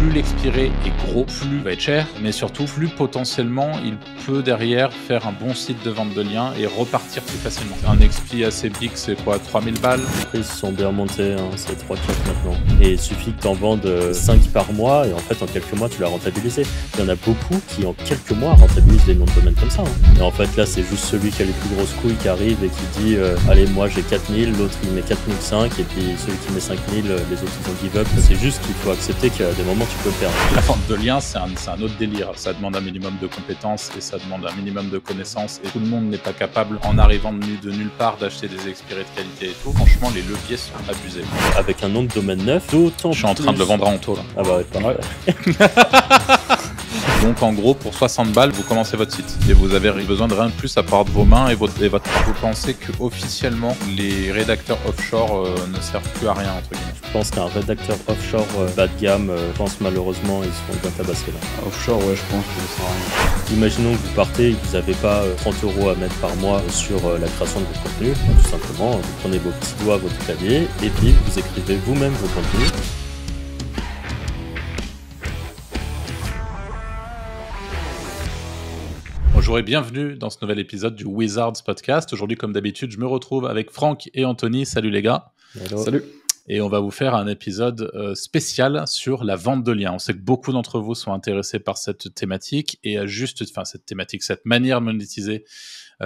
plus l'expiré est gros, plus il va être cher, mais surtout plus potentiellement il peut derrière faire un bon site de vente de liens et repartir plus facilement. Un XP assez big, c'est quoi, 3000 balles? Les prix sont bien montés, hein, c'est 3-4 maintenant. Et il suffit que tu en vendes 5 par mois et en fait en quelques mois tu l'as rentabilisé. Il y en a beaucoup qui en quelques mois rentabilisent des noms de domaine comme ça. Hein. Et en fait là c'est juste celui qui a les plus grosses couilles qui arrive et qui dit allez moi j'ai 4000, l'autre il met 4005 et puis celui qui met 5000, les autres ils ont give up. C'est juste qu'il faut accepter qu'il y a des moments tu peux le perdre. La vente de liens c'est un autre délire. Ça demande un minimum de compétences et ça demande un minimum de connaissances et tout le monde n'est pas capable en arrivant de nulle part d'acheter des expirés de qualité et tout. Franchement les leviers sont abusés. Avec un nom de domaine neuf, d'autant Je suis en train de le vendre à Anto là. Ah bah ouais, pareil. Donc en gros, pour 60 balles, vous commencez votre site. Et vous avez besoin de rien de plus à part de vos mains et votre. Vous pensez que officiellement les rédacteurs offshore ne servent plus à rien, entre guillemets? Je pense qu'un rédacteur offshore bas de gamme, je pense malheureusement ils se font bien tabasser là. Offshore, ouais, je pense que ça sert à rien. Imaginons que vous partez et que vous n'avez pas 30 € à mettre par mois sur la création de votre contenu. Tout simplement, vous prenez vos petits doigts, votre clavier, et puis vous écrivez vous-même vos contenus. Bonjour et bienvenue dans ce nouvel épisode du Wizards Podcast. Aujourd'hui, comme d'habitude, je me retrouve avec Franck et Anthony. Salut les gars. Hello. Salut. Et on va vous faire un épisode spécial sur la vente de liens. On sait que beaucoup d'entre vous sont intéressés par cette thématique et cette manière de monétiser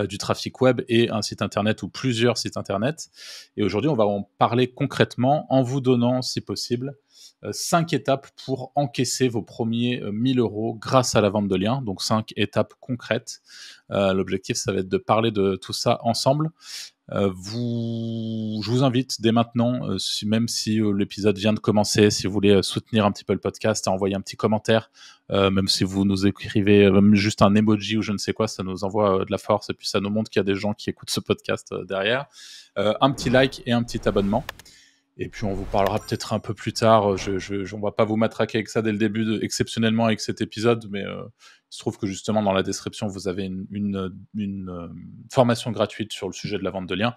du trafic web et un site internet ou plusieurs sites internet. Et aujourd'hui, on va en parler concrètement en vous donnant, si possible, 5 étapes pour encaisser vos premiers 1000 € grâce à la vente de liens. Donc 5 étapes concrètes. L'objectif, ça va être de parler de tout ça ensemble. Je vous invite dès maintenant, même si l'épisode vient de commencer, si vous voulez soutenir un petit peu le podcast, à envoyer un petit commentaire, même si vous nous écrivez même juste un emoji ou je ne sais quoi, ça nous envoie de la force et puis ça nous montre qu'il y a des gens qui écoutent ce podcast derrière. Un petit like et un petit abonnement. Et puis on vous parlera peut-être un peu plus tard. On va pas vous matraquer avec ça dès le début, exceptionnellement avec cet épisode, mais il se trouve que justement dans la description vous avez une formation gratuite sur le sujet de la vente de liens.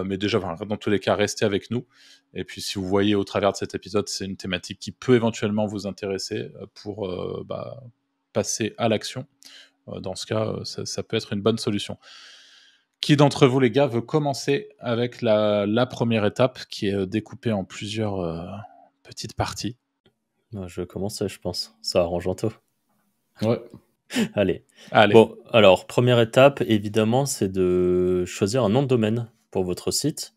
Mais déjà, dans tous les cas, restez avec nous. Et puis si vous voyez au travers de cet épisode, c'est une thématique qui peut éventuellement vous intéresser pour passer à l'action. Dans ce cas, ça peut être une bonne solution. Qui d'entre vous, les gars, veut commencer avec la première étape qui est découpée en plusieurs petites parties? Je vais commencer, je pense. Ça arrange Anto. Ouais. Allez. Bon, alors, première étape, évidemment, c'est de choisir un nom de domaine pour votre site.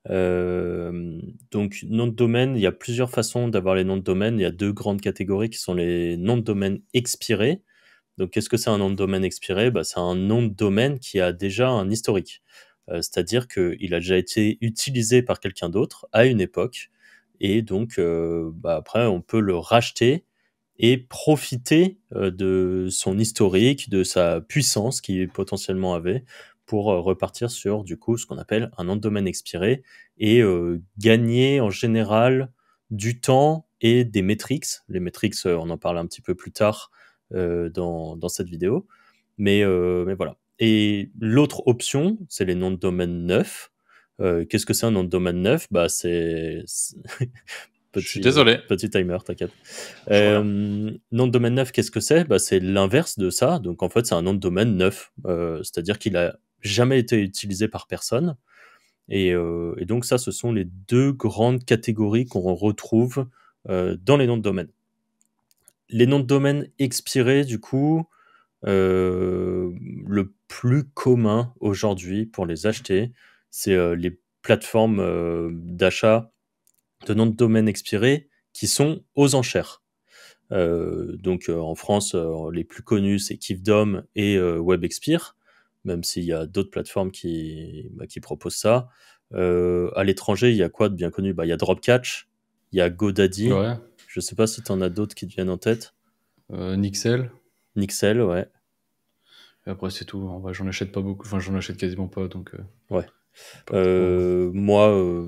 Donc, nom de domaine, il y a plusieurs façons d'avoir les noms de domaine. Il y a 2 grandes catégories qui sont les noms de domaine expirés. Donc, qu'est-ce que c'est un nom de domaine expiré ? C'est un nom de domaine qui a déjà un historique. C'est-à-dire qu'il a déjà été utilisé par quelqu'un d'autre à une époque. Et donc, après, on peut le racheter et profiter de son historique, de sa puissance qu'il potentiellement avait pour repartir sur, du coup, ce qu'on appelle un nom de domaine expiré et gagner en général du temps et des métriques. Les métriques, on en parle un petit peu plus tard dans cette vidéo, mais voilà. Et l'autre option, c'est les noms de domaine neufs. Qu'est-ce que c'est un nom de domaine neuf ? C'est Je suis désolé. Petit timer, t'inquiète. Nom de domaine neuf, qu'est-ce que c'est ? C'est l'inverse de ça. Donc en fait, c'est un nom de domaine neuf, c'est-à-dire qu'il a jamais été utilisé par personne. Et donc ça, ce sont les 2 grandes catégories qu'on retrouve dans les noms de domaine. Les noms de domaine expirés, du coup, le plus commun aujourd'hui pour les acheter, c'est les plateformes d'achat de noms de domaine expirés qui sont aux enchères. Donc en France, les plus connus, c'est Kifdom et WebExpire, même s'il y a d'autres plateformes qui proposent ça. À l'étranger, il y a quoi de bien connu ? Il y a Dropcatch, il y a GoDaddy. Ouais. Je sais pas si tu en as d'autres qui te viennent en tête. Nixel. Nixel, ouais. Et après, c'est tout. En vrai, j'en achète pas beaucoup. Enfin, j'en achète quasiment pas. Donc, ouais. Moi,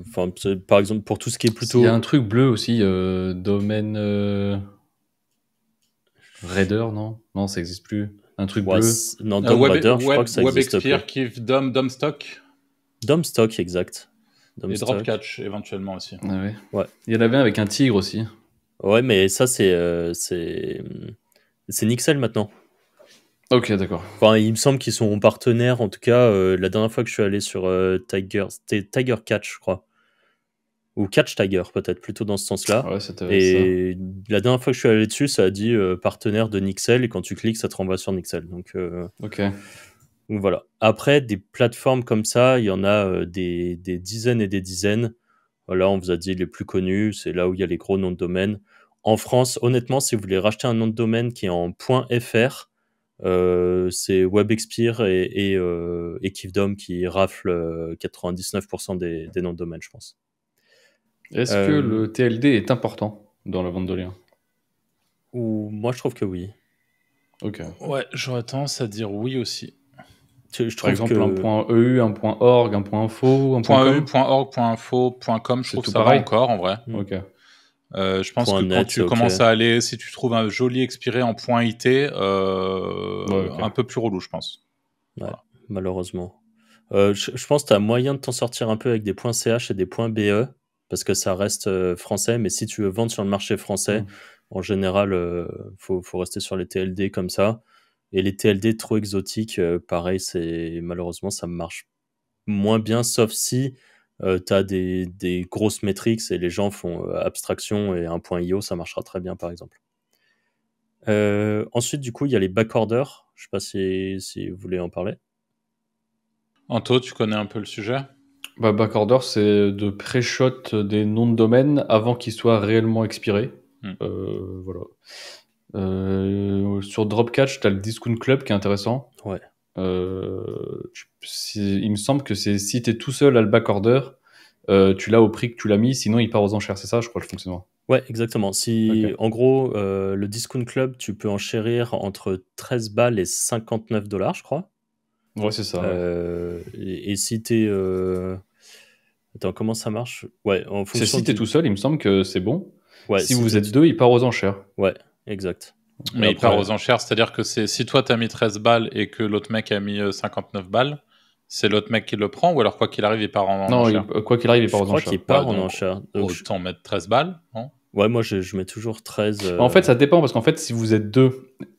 par exemple, pour tout ce qui est plutôt. Il y a un truc bleu aussi, domaine Raider, non ? Non, ça n'existe plus. Un truc bleu. Non, Dom Raider, je crois que ça existe plus. WebExpire, Kifdom, Domstock. Domstock, exact. Et Dropcatch, éventuellement aussi. Ah ouais. Ouais. Il y en avait un avec un tigre aussi. Ouais, mais ça, c'est Nixel maintenant. Ok, d'accord. Enfin, il me semble qu'ils sont partenaires. En tout cas, la dernière fois que je suis allé sur Tiger, c'était Tiger Catch, je crois. Ou Catch Tiger, peut-être, plutôt dans ce sens-là. Ouais, c'était ça. Et la dernière fois que je suis allé dessus, ça a dit partenaire de Nixel. Et quand tu cliques, ça te renvoie sur Nixel. Ok. Donc voilà. Après, des plateformes comme ça, il y en a des dizaines et des dizaines. Voilà, on vous a dit les plus connus, c'est là où il y a les gros noms de domaine. En France, honnêtement, si vous voulez racheter un nom de domaine qui est en .fr, c'est WebExpire et Kifdom qui raflent 99% des noms de domaine, je pense. Est-ce que Euh, le TLD est important dans la vente de liens? ou moi, je trouve que oui. Ok. Ouais, j'aurais tendance à dire oui aussi. Je Par trouve exemple, que un point .eu, un point .org, un point .info, un point .eu, .com, .org, .info, .com, je c'est trouve que tout ça va pareil? encore en vrai. Ok. Je pense que point quand .net, c'est tu ok. commences à aller, si tu trouves un joli expiré en .it, Ouais, ok. un peu plus relou, je pense. Ouais, Voilà. malheureusement. Je pense que tu as moyen de t'en sortir un peu avec des .ch et des .be, parce que ça reste français, mais si tu veux vendre sur le marché français, Hmm. en général, faut rester sur les TLD comme ça. Et les TLD trop exotiques, pareil, malheureusement, ça marche moins bien, sauf si tu as des grosses métriques et les gens font abstraction et un .io, ça marchera très bien, par exemple. Ensuite, du coup, il y a les backorders. Je sais pas si vous voulez en parler. Anto, tu connais un peu le sujet? Bah, backorder, c'est de pré-shot des noms de domaine avant qu'ils soient réellement expirés. Hmm. Voilà. Sur Dropcatch, tu as le Discount Club qui est intéressant. Ouais. Il me semble que c'est si tu es tout seul à le backorder, tu l'as au prix que tu l'as mis, sinon il part aux enchères. C'est ça, je crois, le fonctionnement. Ouais, exactement. Ok. En gros, le Discount Club, tu peux enchérir entre 13 balles et 59 dollars, je crois. Ouais, c'est ça. Ouais. Et si t'es. Attends, comment ça marche? Ouais, en C'est fonction si tu es du. tout seul, il me semble que c'est bon. Ouais, Si vous êtes deux, il part aux enchères. Ouais, exact. Et Mais il part après, aux enchères, c'est-à-dire que si toi t'as mis 13 balles et que l'autre mec a mis 59 balles, c'est l'autre mec qui le prend ou alors quoi qu'il arrive, il part en Non, enchères? quoi qu'il arrive, il part je aux crois enchères. qu'il part en Donc enchère. autant mettre 13 balles, non? Ouais, moi, je mets toujours 13. En fait, ça dépend parce qu'en fait, si vous êtes deux,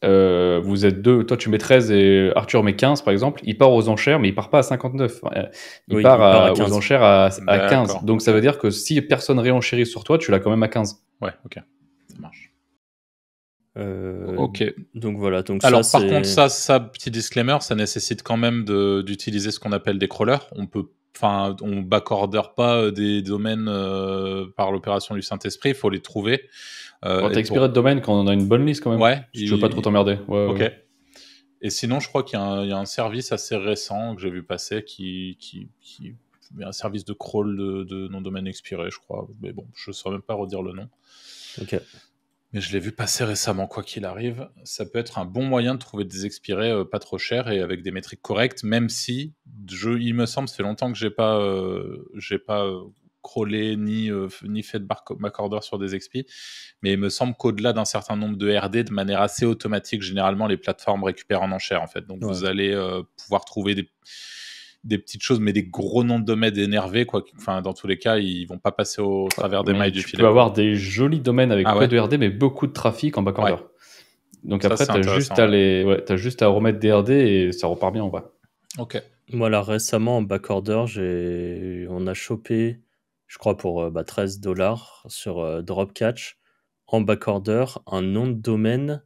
toi tu mets 13 et Arthur met 15 par exemple, il part aux enchères, mais il part pas à 59. Il Oui, part, il part à aux 15. enchères à 15. D'accord. Donc ça ok. veut dire que si personne réenchérit sur toi, tu l'as quand même à 15. Ouais, ok. Ça marche. Euh, Ok. donc voilà, donc Alors, ça, par contre, c'est. ça, petit disclaimer, ça nécessite quand même d'utiliser ce qu'on appelle des crawlers. On backorder pas des domaines par l'opération du Saint-Esprit. Il faut les trouver. Bon, Et t'as expiré de domaine quand on a une bonne liste quand même. Ouais. Si tu veux pas trop t'emmerder. Ouais, Ok. ouais. Et sinon, je crois il y a un service assez récent que j'ai vu passer un service de crawl de non-domaine expiré, je crois. Mais bon, je ne saurais même pas redire le nom. Ok. Mais je l'ai vu passer récemment, quoi qu'il arrive. Ça peut être un bon moyen de trouver des expirés pas trop chers et avec des métriques correctes, même si, il me semble, ça fait longtemps que j'ai pas crawlé ni fait de backorder sur des expis, mais il me semble qu'au-delà d'un certain nombre de RD, de manière assez automatique, généralement, les plateformes récupèrent en enchère, en fait. Donc, Ouais. vous allez pouvoir trouver des petites choses, mais des gros noms de domaines énervés, quoi. Enfin, dans tous les cas, ils vont pas passer au travers des Mais mailles du tu filet, peux quoi. avoir des jolis domaines avec Ah peu ouais? de RD, mais beaucoup de trafic en backorder. Ouais. Donc Ça, après, c'est t'as intéressant, juste à ouais. t'as juste à remettre des RD et ça repart bien en vrai. Ok. Moi, là, récemment, en backorder, on a chopé, je crois, pour 13 dollars sur Dropcatch, en backorder, un nom de domaine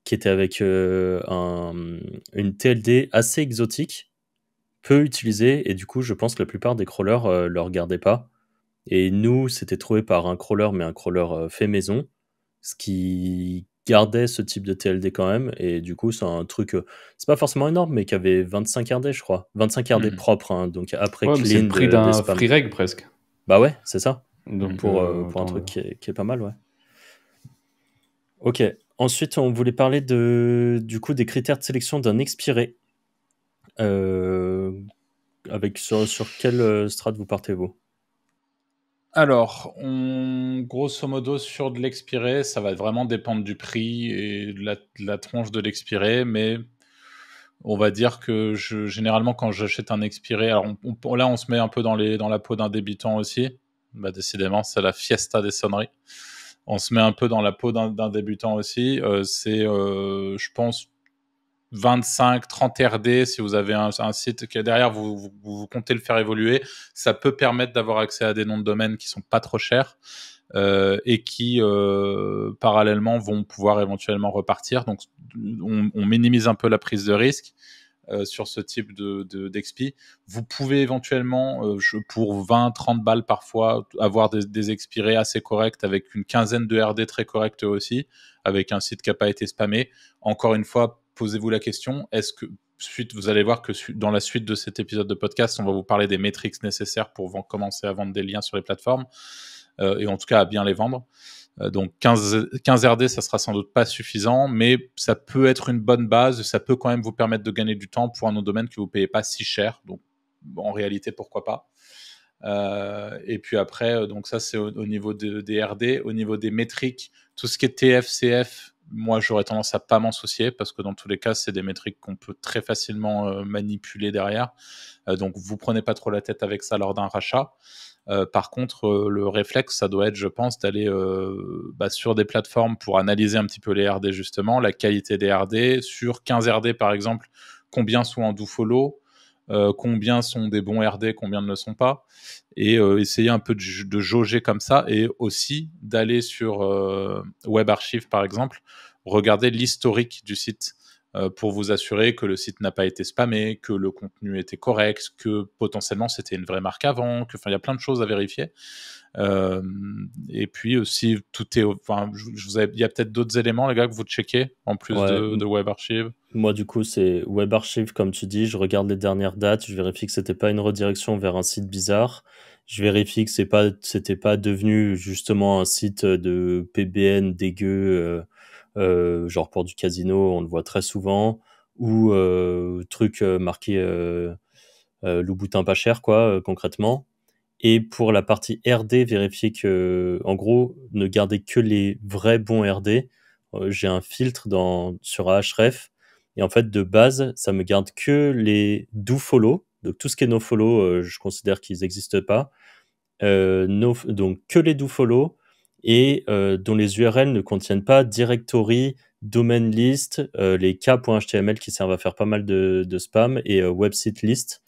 qui était avec une TLD assez exotique, peu utilisée, et du coup, je pense que la plupart des crawlers le regardaient pas. Et nous, c'était trouvé par un crawler, mais un crawler fait maison, ce qui gardait ce type de TLD quand même. Et du coup, c'est un truc, c'est pas forcément énorme, mais qui avait 25 RD, je crois. 25 RD Mhm. propres, hein, donc après Ouais, mais c'est clean le prix des d'un spams. free reg presque. Bah ouais, c'est ça. Donc, Pour un autant truc qui est pas mal, ouais. Ok. Ensuite, on voulait parler du coup des critères de sélection d'un expiré. Euh, sur quelle strat vous partez-vous? Alors, grosso modo, sur de l'expiré, ça va vraiment dépendre du prix et de la tronche de l'expiré, mais on va dire que généralement, quand j'achète un expiré, alors là, on se met un peu dans la peau d'un débutant aussi. Bah, décidément, c'est la fiesta des sonneries. on se met un peu dans la peau d'un débutant aussi. C'est, je pense, 25-30 RD si vous avez un site qui est derrière, vous comptez le faire évoluer. Ça peut permettre d'avoir accès à des noms de domaine qui sont pas trop chers et qui parallèlement vont pouvoir éventuellement repartir. Donc on minimise un peu la prise de risque sur ce type d'expi. Vous pouvez éventuellement, pour 20-30 balles parfois, avoir des expirés assez corrects avec une quinzaine de RD très corrects aussi, avec un site qui n'a pas été spammé. Encore une fois, posez-vous la question, est-ce que vous allez voir que dans la suite de cet épisode de podcast, on va vous parler des métriques nécessaires pour commencer à vendre des liens sur les plateformes, et en tout cas à bien les vendre. Donc 15 RD, ça sera sans doute pas suffisant, mais ça peut être une bonne base, ça peut quand même vous permettre de gagner du temps pour un autre domaine que vous payez pas si cher. Donc en réalité, pourquoi pas. Et puis après, donc ça c'est au niveau des RD, au niveau des métriques, tout ce qui est TF, CF, moi j'aurais tendance à pas m'en soucier parce que dans tous les cas, c'est des métriques qu'on peut très facilement manipuler derrière. Donc vous prenez pas trop la tête avec ça lors d'un rachat. Par contre, le réflexe, ça doit être, je pense, d'aller sur des plateformes pour analyser un petit peu les RD justement, la qualité des RD. Sur 15 RD par exemple, combien sont en dofollow, combien sont des bons RD, combien ne le sont pas, et essayer un peu de jauger comme ça, et aussi d'aller sur Web Archive par exemple, regarder l'historique du site pour vous assurer que le site n'a pas été spammé, que le contenu était correct, que potentiellement c'était une vraie marque avant, il y a plein de choses à vérifier. Et puis aussi, tout est, il y a peut-être d'autres éléments, les gars, que vous checkez en plus de Web Archive. Moi, du coup, c'est Web Archive, comme tu dis. Je regarde les dernières dates. Je vérifie que c'était pas une redirection vers un site bizarre. Je vérifie que c'était pas devenu justement un site de PBN dégueu, genre pour du casino, on le voit très souvent, ou truc marqué Louboutin pas cher, quoi, concrètement. Et pour la partie RD, vérifier que, en gros, ne garder que les vrais bons RD. J'ai un filtre sur Ahref. Et en fait, de base, ça me garde que les dofollow. Donc, tout ce qui est nofollow, je considère qu'ils n'existent pas. Donc, que les dofollow et dont les URL ne contiennent pas directory, domain list, les k.html qui servent à faire pas mal de spam et website list.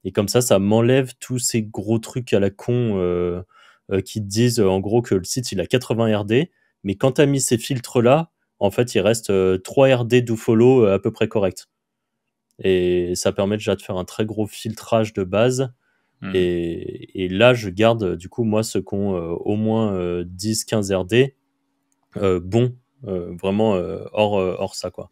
Et comme ça m'enlève tous ces gros trucs à la con qui te disent en gros que le site il a 80 RD, mais quand tu as mis ces filtres-là, en fait il reste 3 RD dofollow à peu près correct. Et ça permet déjà de faire un très gros filtrage de base. Et là, je garde du coup moi ceux qui ont au moins 10-15 RD bon, vraiment hors ça quoi.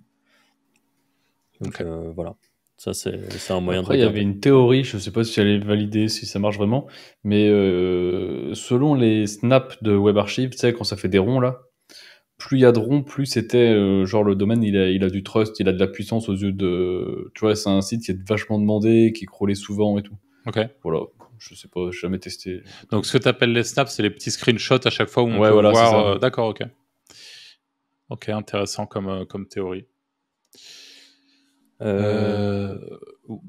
Donc voilà. Ça, c'est un moyen de Après, il y avait une théorie, je ne sais pas si elle est validée, si ça marche vraiment, mais selon les snaps de Web Archive, tu sais, quand ça fait des ronds là, plus il y a de ronds, plus c'était genre le domaine, il a du trust, il a de la puissance aux yeux de. Tu vois, c'est un site qui est vachement demandé, qui crawlait souvent et tout. Ok. Voilà, je sais pas, j'ai jamais testé. Donc, ce que tu appelles les snaps, c'est les petits screenshots à chaque fois où on peut voilà, voir. D'accord, ok. Ok, intéressant comme théorie.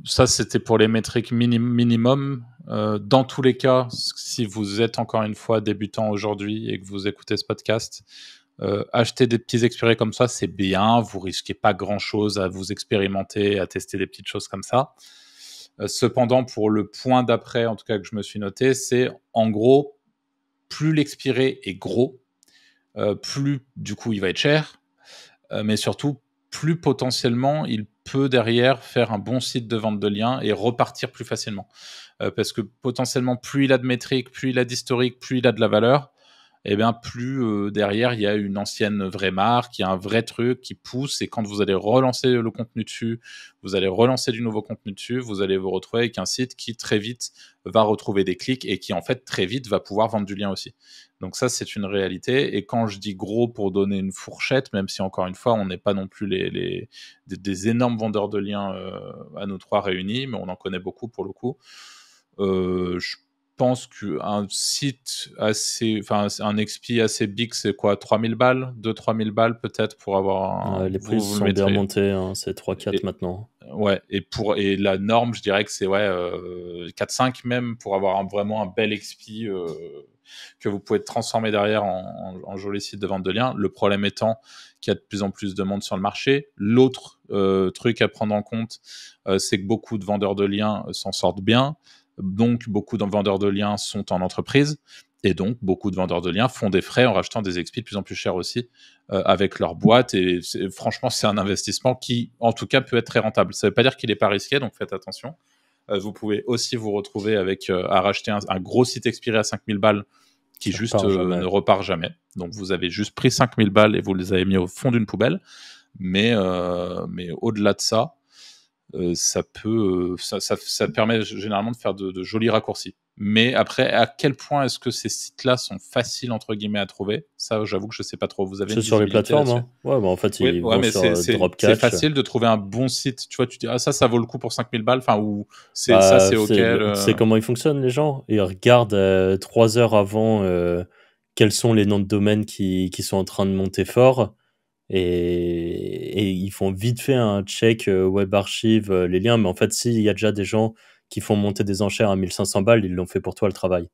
Ça, c'était pour les métriques minimum. Dans tous les cas, si vous êtes encore une fois débutant aujourd'hui et que vous écoutez ce podcast, acheter des petits expirés comme ça, c'est bien. Vous risquez pas grand-chose à vous expérimenter, à tester des petites choses comme ça. Cependant, pour le point d'après, en tout cas que je me suis noté, c'est en gros, plus l'expiré est gros, plus du coup il va être cher, mais surtout plus potentiellement il peut derrière faire un bon site de vente de liens et repartir plus facilement. Parce que potentiellement, plus il a de métriques, plus il a d'historique, plus il a de la valeur, et bien plus derrière il y a une ancienne vraie marque, il y a un vrai truc qui pousse, et quand vous allez relancer le contenu dessus, vous allez relancer du nouveau contenu dessus, vous allez vous retrouver avec un site qui très vite va retrouver des clics et qui en fait très vite va pouvoir vendre du lien aussi. Donc ça, c'est une réalité. Et quand je dis gros pour donner une fourchette, même si encore une fois, on n'est pas non plus des énormes vendeurs de liens à nous trois réunis, mais on en connaît beaucoup pour le coup. pense qu'un site assez, enfin, un XP assez big, c'est quoi, 3000 balles, 2-3000 balles peut-être pour avoir Les prix vous sont le bien mettrez. montés, hein, c'est 3-4 Et, maintenant. ouais, et la norme, je dirais que c'est 4-5 même pour avoir vraiment un bel XP que vous pouvez transformer derrière en joli site de vente de liens. Le problème étant qu'il y a de plus en plus de monde sur le marché. L'autre truc à prendre en compte, c'est que beaucoup de vendeurs de liens s'en sortent bien. Donc, beaucoup de vendeurs de liens sont en entreprise. Et donc, beaucoup de vendeurs de liens font des frais en rachetant des XP de plus en plus chers aussi avec leur boîte. Et franchement, c'est un investissement qui, en tout cas, peut être très rentable. Ça ne veut pas dire qu'il n'est pas risqué, donc faites attention. Vous pouvez aussi vous retrouver avec à racheter un gros site expiré à 5000 balles qui juste ne repart jamais. Donc, vous avez juste pris 5000 balles et vous les avez mis au fond d'une poubelle. Mais au-delà de ça, ça permet généralement de faire de jolis raccourcis. Mais après, à quel point est-ce que ces sites-là sont faciles entre guillemets à trouver? Ça, j'avoue que je sais pas trop. Vous avez une sur les visibilité plateformes, là-dessus? hein. Ouais, bah en fait, ils vont mais sur c'est Dropcatch. facile de trouver un bon site. Tu vois, tu dis ça vaut le coup pour 5000 balles. Enfin, ou c'est Bah, ça, c'est ok. c'est comment ils fonctionnent, les gens. Ils regardent 3 heures avant quels sont les noms de domaine qui sont en train de monter fort. Et ils font vite fait un check web archive, les liens. Mais en fait, s'il y a déjà des gens qui font monter des enchères à 1500 balles, ils l'ont fait pour toi le travail.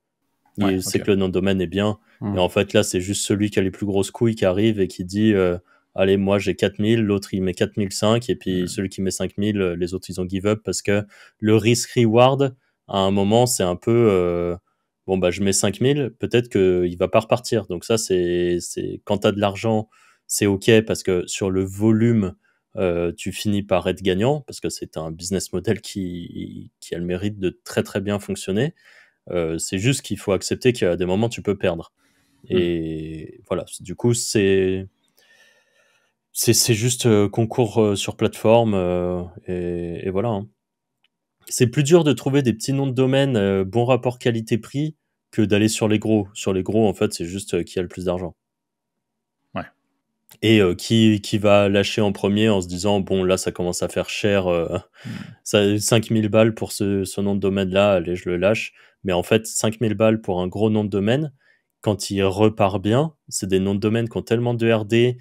Ouais, C'est que le nom de domaine est bien. Et en fait, là, c'est juste celui qui a les plus grosses couilles qui arrive et qui dit allez, moi j'ai 4000, l'autre il met 4005, et puis celui qui met 5000, les autres ils ont give up parce que le risk-reward, à un moment, c'est un peu bon, bah je mets 5000, peut-être qu'il va pas repartir. Donc, ça, c'est quand tu as de l'argent, c'est ok parce que sur le volume, tu finis par être gagnant parce que c'est un business model qui a le mérite de très très bien fonctionner. C'est juste qu'il faut accepter qu'il y a des moments où tu peux perdre. Et voilà, du coup, c'est juste concours sur plateforme et voilà, hein. C'est plus dur de trouver des petits noms de domaine, bon rapport qualité-prix, que d'aller sur les gros. Sur les gros, en fait, c'est juste qui a le plus d'argent. Ouais. Et qui va lâcher en premier en se disant bon, là ça commence à faire cher, 5000 balles pour ce nom de domaine-là, allez, je le lâche. Mais en fait, 5000 balles pour un gros nom de domaine, quand il repart bien, c'est des noms de domaine qui ont tellement de RD,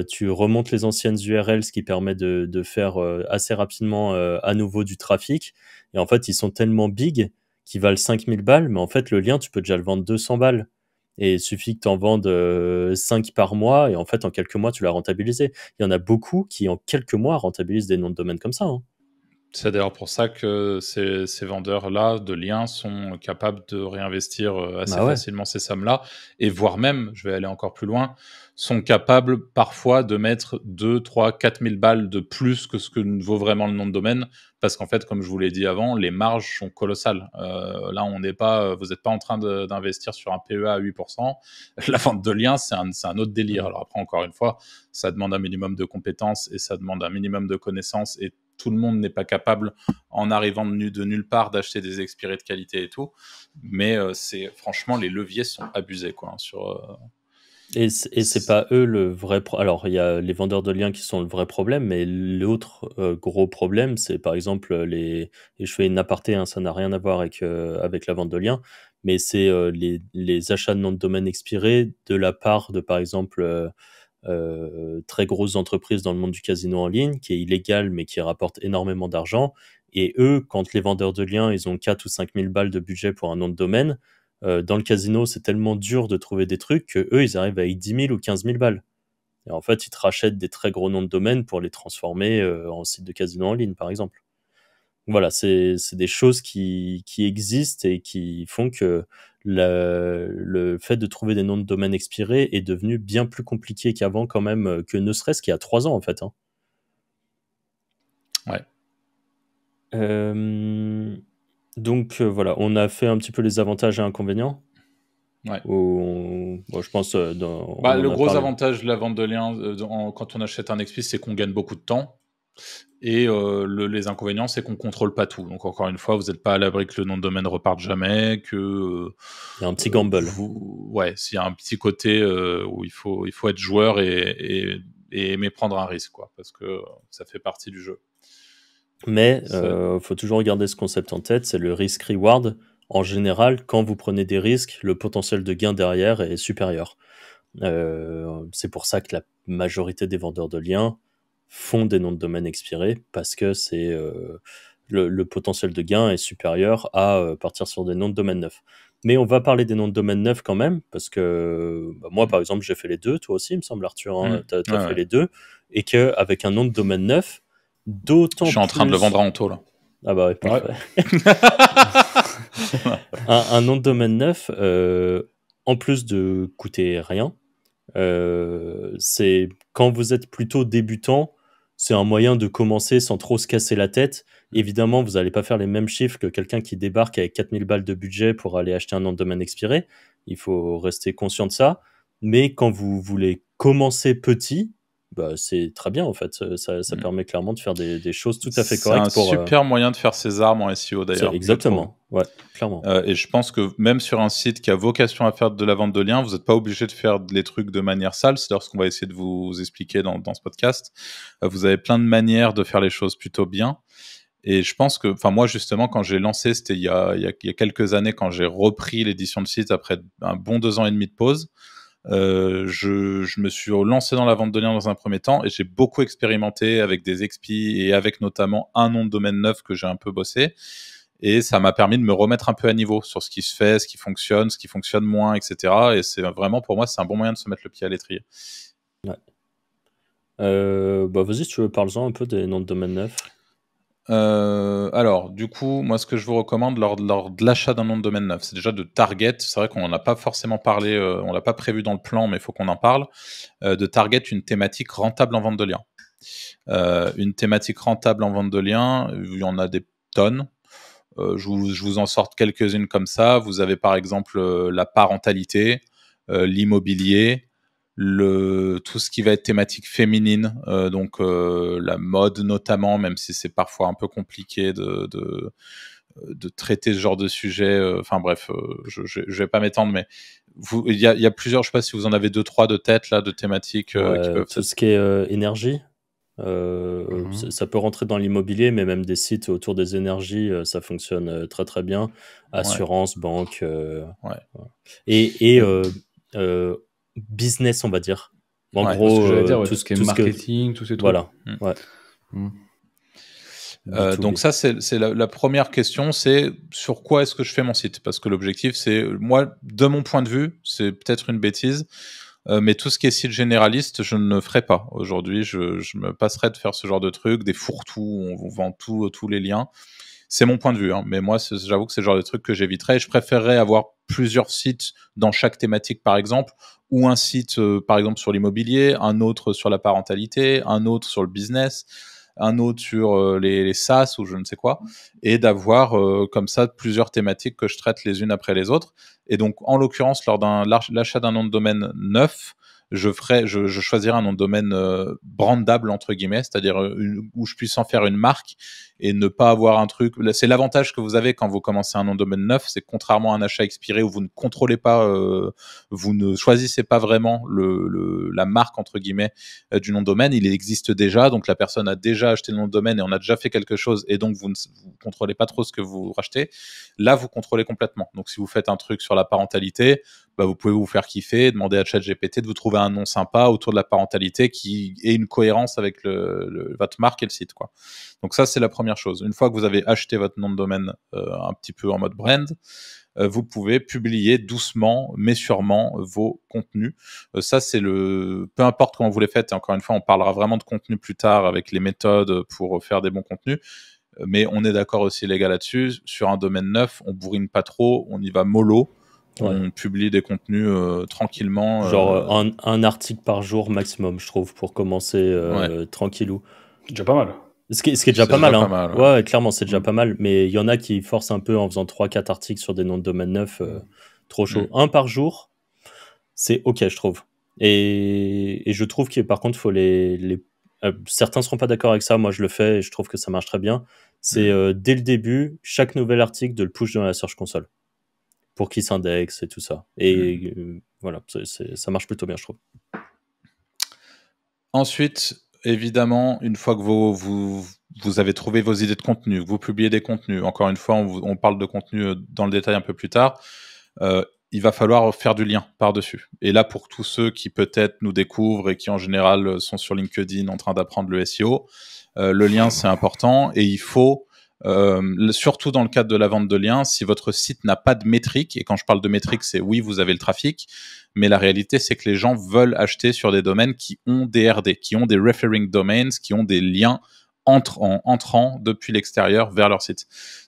tu remontes les anciennes URL, ce qui permet de faire assez rapidement à nouveau du trafic. Et en fait, ils sont tellement big qu'ils valent 5000 balles, mais en fait, le lien, tu peux déjà le vendre 200 balles. Et il suffit que tu en vendes 5 par mois, et en fait, en quelques mois, tu l'as rentabilisé. Il y en a beaucoup qui, en quelques mois, rentabilisent des noms de domaine comme ça, hein. C'est d'ailleurs pour ça que ces vendeurs-là de liens sont capables de réinvestir assez facilement ces sommes-là, et voire même, je vais aller encore plus loin, sont capables parfois de mettre 2, 3, 4 000 balles de plus que ce que vaut vraiment le nom de domaine, parce qu'en fait, comme je vous l'ai dit avant, les marges sont colossales. Là, on n'est pas, vous n'êtes pas en train d'investir sur un PEA à 8%. La vente de liens, c'est un autre délire. Alors après, encore une fois, ça demande un minimum de compétences et ça demande un minimum de connaissances, et tout le monde n'est pas capable, en arrivant de nulle part, d'acheter des expirés de qualité et tout. Mais franchement, les leviers sont abusés, quoi, Et c'est pas eux le vrai alors, il y a les vendeurs de liens qui sont le vrai problème, mais l'autre gros problème, c'est par exemple et je fais une aparté, hein, ça n'a rien à voir avec la vente de liens, mais c'est les achats de noms de domaine expirés de la part de, par exemple, très grosses entreprises dans le monde du casino en ligne, qui est illégal mais qui rapporte énormément d'argent. Et eux, quand les vendeurs de liens, ils ont 4 ou 5 000 balles de budget pour un nom de domaine, dans le casino, c'est tellement dur de trouver des trucs que eux, ils arrivent avec 10 000 ou 15 000 balles. Et en fait, ils te rachètent des très gros noms de domaine pour les transformer en site de casino en ligne, par exemple. Voilà, c'est des choses qui existent et qui font que le fait de trouver des noms de domaine expirés est devenu bien plus compliqué qu'avant, quand même, que ne serait-ce qu'il y a 3 ans, en fait, hein. Ouais. Donc voilà, on a fait un petit peu les avantages et inconvénients. Ouais. Bon, je pense le gros avantage de la vente de liens quand on achète un XP, c'est qu'on gagne beaucoup de temps. Et les inconvénients, c'est qu'on contrôle pas tout. Donc encore une fois, vous n'êtes pas à l'abri que le nom de domaine reparte jamais, que il y a un petit gamble. S'il y a un petit côté où il faut être joueur et aimer prendre un risque, quoi, parce que ça fait partie du jeu. Mais faut toujours garder ce concept en tête, c'est le risk-reward. en général, quand vous prenez des risques, le potentiel de gain derrière est supérieur. C'est pour ça que la majorité des vendeurs de liens font des noms de domaine expirés, parce que le potentiel de gain est supérieur à partir sur des noms de domaine neufs. Mais on va parler des noms de domaine neufs quand même, parce que moi, par exemple, j'ai fait les deux, toi aussi, il me semble, Arthur, hein, t'as fait les deux, et qu'avec un nom de domaine neuf, d'autant plus... Je suis en train de le vendre à Anto, là. Ah bah ouais, parfait. Un nom de domaine neuf, en plus de coûter rien, c'est quand vous êtes plutôt débutant, c'est un moyen de commencer sans trop se casser la tête. Évidemment, vous n'allez pas faire les mêmes chiffres que quelqu'un qui débarque avec 4000 balles de budget pour aller acheter un nom de domaine expiré. Il faut rester conscient de ça. Mais quand vous voulez commencer petit, bah, c'est très bien en fait. Ça permet clairement de faire des choses tout à fait correctes. C'est un super moyen de faire ses armes en SEO d'ailleurs. Exactement, ouais, clairement. Et je pense que même sur un site qui a vocation à faire de la vente de liens, vous n'êtes pas obligé de faire les trucs de manière sale. C'est d'ailleurs ce qu'on va essayer de vous expliquer dans ce podcast. Vous avez plein de manières de faire les choses plutôt bien. Et je pense que, enfin moi justement, quand j'ai lancé, c'était il y a quelques années, quand j'ai repris l'édition de site après un bon 2 ans et demi de pause. Je me suis lancé dans la vente de liens dans un premier temps et j'ai beaucoup expérimenté avec des expis et avec notamment un nom de domaine neuf que j'ai un peu bossé. Et ça m'a permis de me remettre un peu à niveau sur ce qui se fait, ce qui fonctionne moins, etc. Et c'est vraiment, pour moi, c'est un bon moyen de se mettre le pied à l'étrier. Ouais. Bah vas-y, si tu veux, parle-en un peu des noms de domaine neufs. Alors, du coup, moi, ce que je vous recommande lors de l'achat d'un nom de domaine neuf, c'est déjà de target. C'est vrai qu'on n'en a pas forcément parlé, on l'a pas prévu dans le plan, mais il faut qu'on en parle. De target une thématique rentable en vente de liens. Une thématique rentable en vente de liens, il y en a des tonnes. Je vous en sorte quelques-unes comme ça. Vous avez par exemple la parentalité, l'immobilier, tout ce qui va être thématique féminine, donc la mode notamment, même si c'est parfois un peu compliqué de traiter ce genre de sujet. Enfin bref, je vais pas m'étendre, mais il y a plusieurs, je sais pas si vous en avez 2-3 de tête là, de thématiques qui peuvent tout ce qui est énergie. Ça peut rentrer dans l'immobilier, mais même des sites autour des énergies, ça fonctionne très très bien. Assurance, banque, et business, on va dire. En gros, ce que j'allais dire, tout ce qui est marketing, tous ces trucs. Voilà. Donc ça, c'est la première question, c'est sur quoi est-ce que je fais mon site? Parce que l'objectif, c'est, moi, de mon point de vue, c'est peut-être une bêtise, mais tout ce qui est site généraliste, je ne ferai pas. Aujourd'hui, je me passerai de faire ce genre de truc, des fourre-tout, on vend tous les liens. C'est mon point de vue, hein, mais moi, j'avoue que c'est le genre de truc que j'éviterais. Je préférerais avoir plusieurs sites dans chaque thématique, par exemple, ou un site, par exemple, sur l'immobilier, un autre sur la parentalité, un autre sur le business, un autre sur les SaaS ou je ne sais quoi, et d'avoir comme ça plusieurs thématiques que je traite les unes après les autres. Et donc, en l'occurrence, lors l'achat d'un nom de domaine neuf, je choisirai un nom de domaine brandable, entre guillemets, c'est-à-dire où je puisse en faire une marque et ne pas avoir un truc. C'est l'avantage que vous avez quand vous commencez un nom de domaine neuf, c'est que contrairement à un achat expiré où vous ne contrôlez pas, vous ne choisissez pas vraiment la marque, entre guillemets, du nom de domaine, il existe déjà, donc la personne a déjà acheté le nom de domaine et on a déjà fait quelque chose, et donc vous ne contrôlez pas trop ce que vous rachetez. Là, vous contrôlez complètement. Donc si vous faites un truc sur la parentalité, bah, vous pouvez vous faire kiffer, demander à ChatGPT de vous trouver un nom sympa autour de la parentalité qui ait une cohérence avec votre marque et le site, quoi. Donc ça, c'est la première chose. Une fois que vous avez acheté votre nom de domaine un petit peu en mode brand, vous pouvez publier doucement mais sûrement vos contenus. Ça, c'est peu importe comment vous les faites, et encore une fois, on parlera vraiment de contenu plus tard avec les méthodes pour faire des bons contenus. Mais on est d'accord aussi, les gars, là-dessus. Sur un domaine neuf, on bourrine pas trop, on y va mollo. On publie des contenus tranquillement. Genre un article par jour maximum, je trouve, pour commencer tranquillou. C'est déjà pas mal. Ce qui est déjà pas mal, hein. Ouais, clairement, c'est déjà pas mal. Mais il y en a qui forcent un peu en faisant 3-4 articles sur des noms de domaine neufs. Trop chaud. Un par jour, c'est OK, je trouve. Et je trouve que par contre, faut certains seront pas d'accord avec ça. Moi, je le fais et je trouve que ça marche très bien. C'est dès le début, chaque nouvel article, de le push dans la Search Console pour qu'il s'indexe et tout ça. Et voilà, ça marche plutôt bien, je trouve. Ensuite, évidemment, une fois que vous vous avez trouvé vos idées de contenu, vous publiez des contenus. Encore une fois, on parle de contenu dans le détail un peu plus tard. Il va falloir faire du lien par-dessus. Et là, pour tous ceux qui peut-être nous découvrent et qui en général sont sur LinkedIn en train d'apprendre le SEO, le lien c'est important et il faut, surtout dans le cadre de la vente de liens, si votre site n'a pas de métriques, et quand je parle de métriques, c'est oui, vous avez le trafic, mais la réalité c'est que les gens veulent acheter sur des domaines qui ont des RD, qui ont des referring domains, qui ont des liens entrant depuis l'extérieur vers leur site.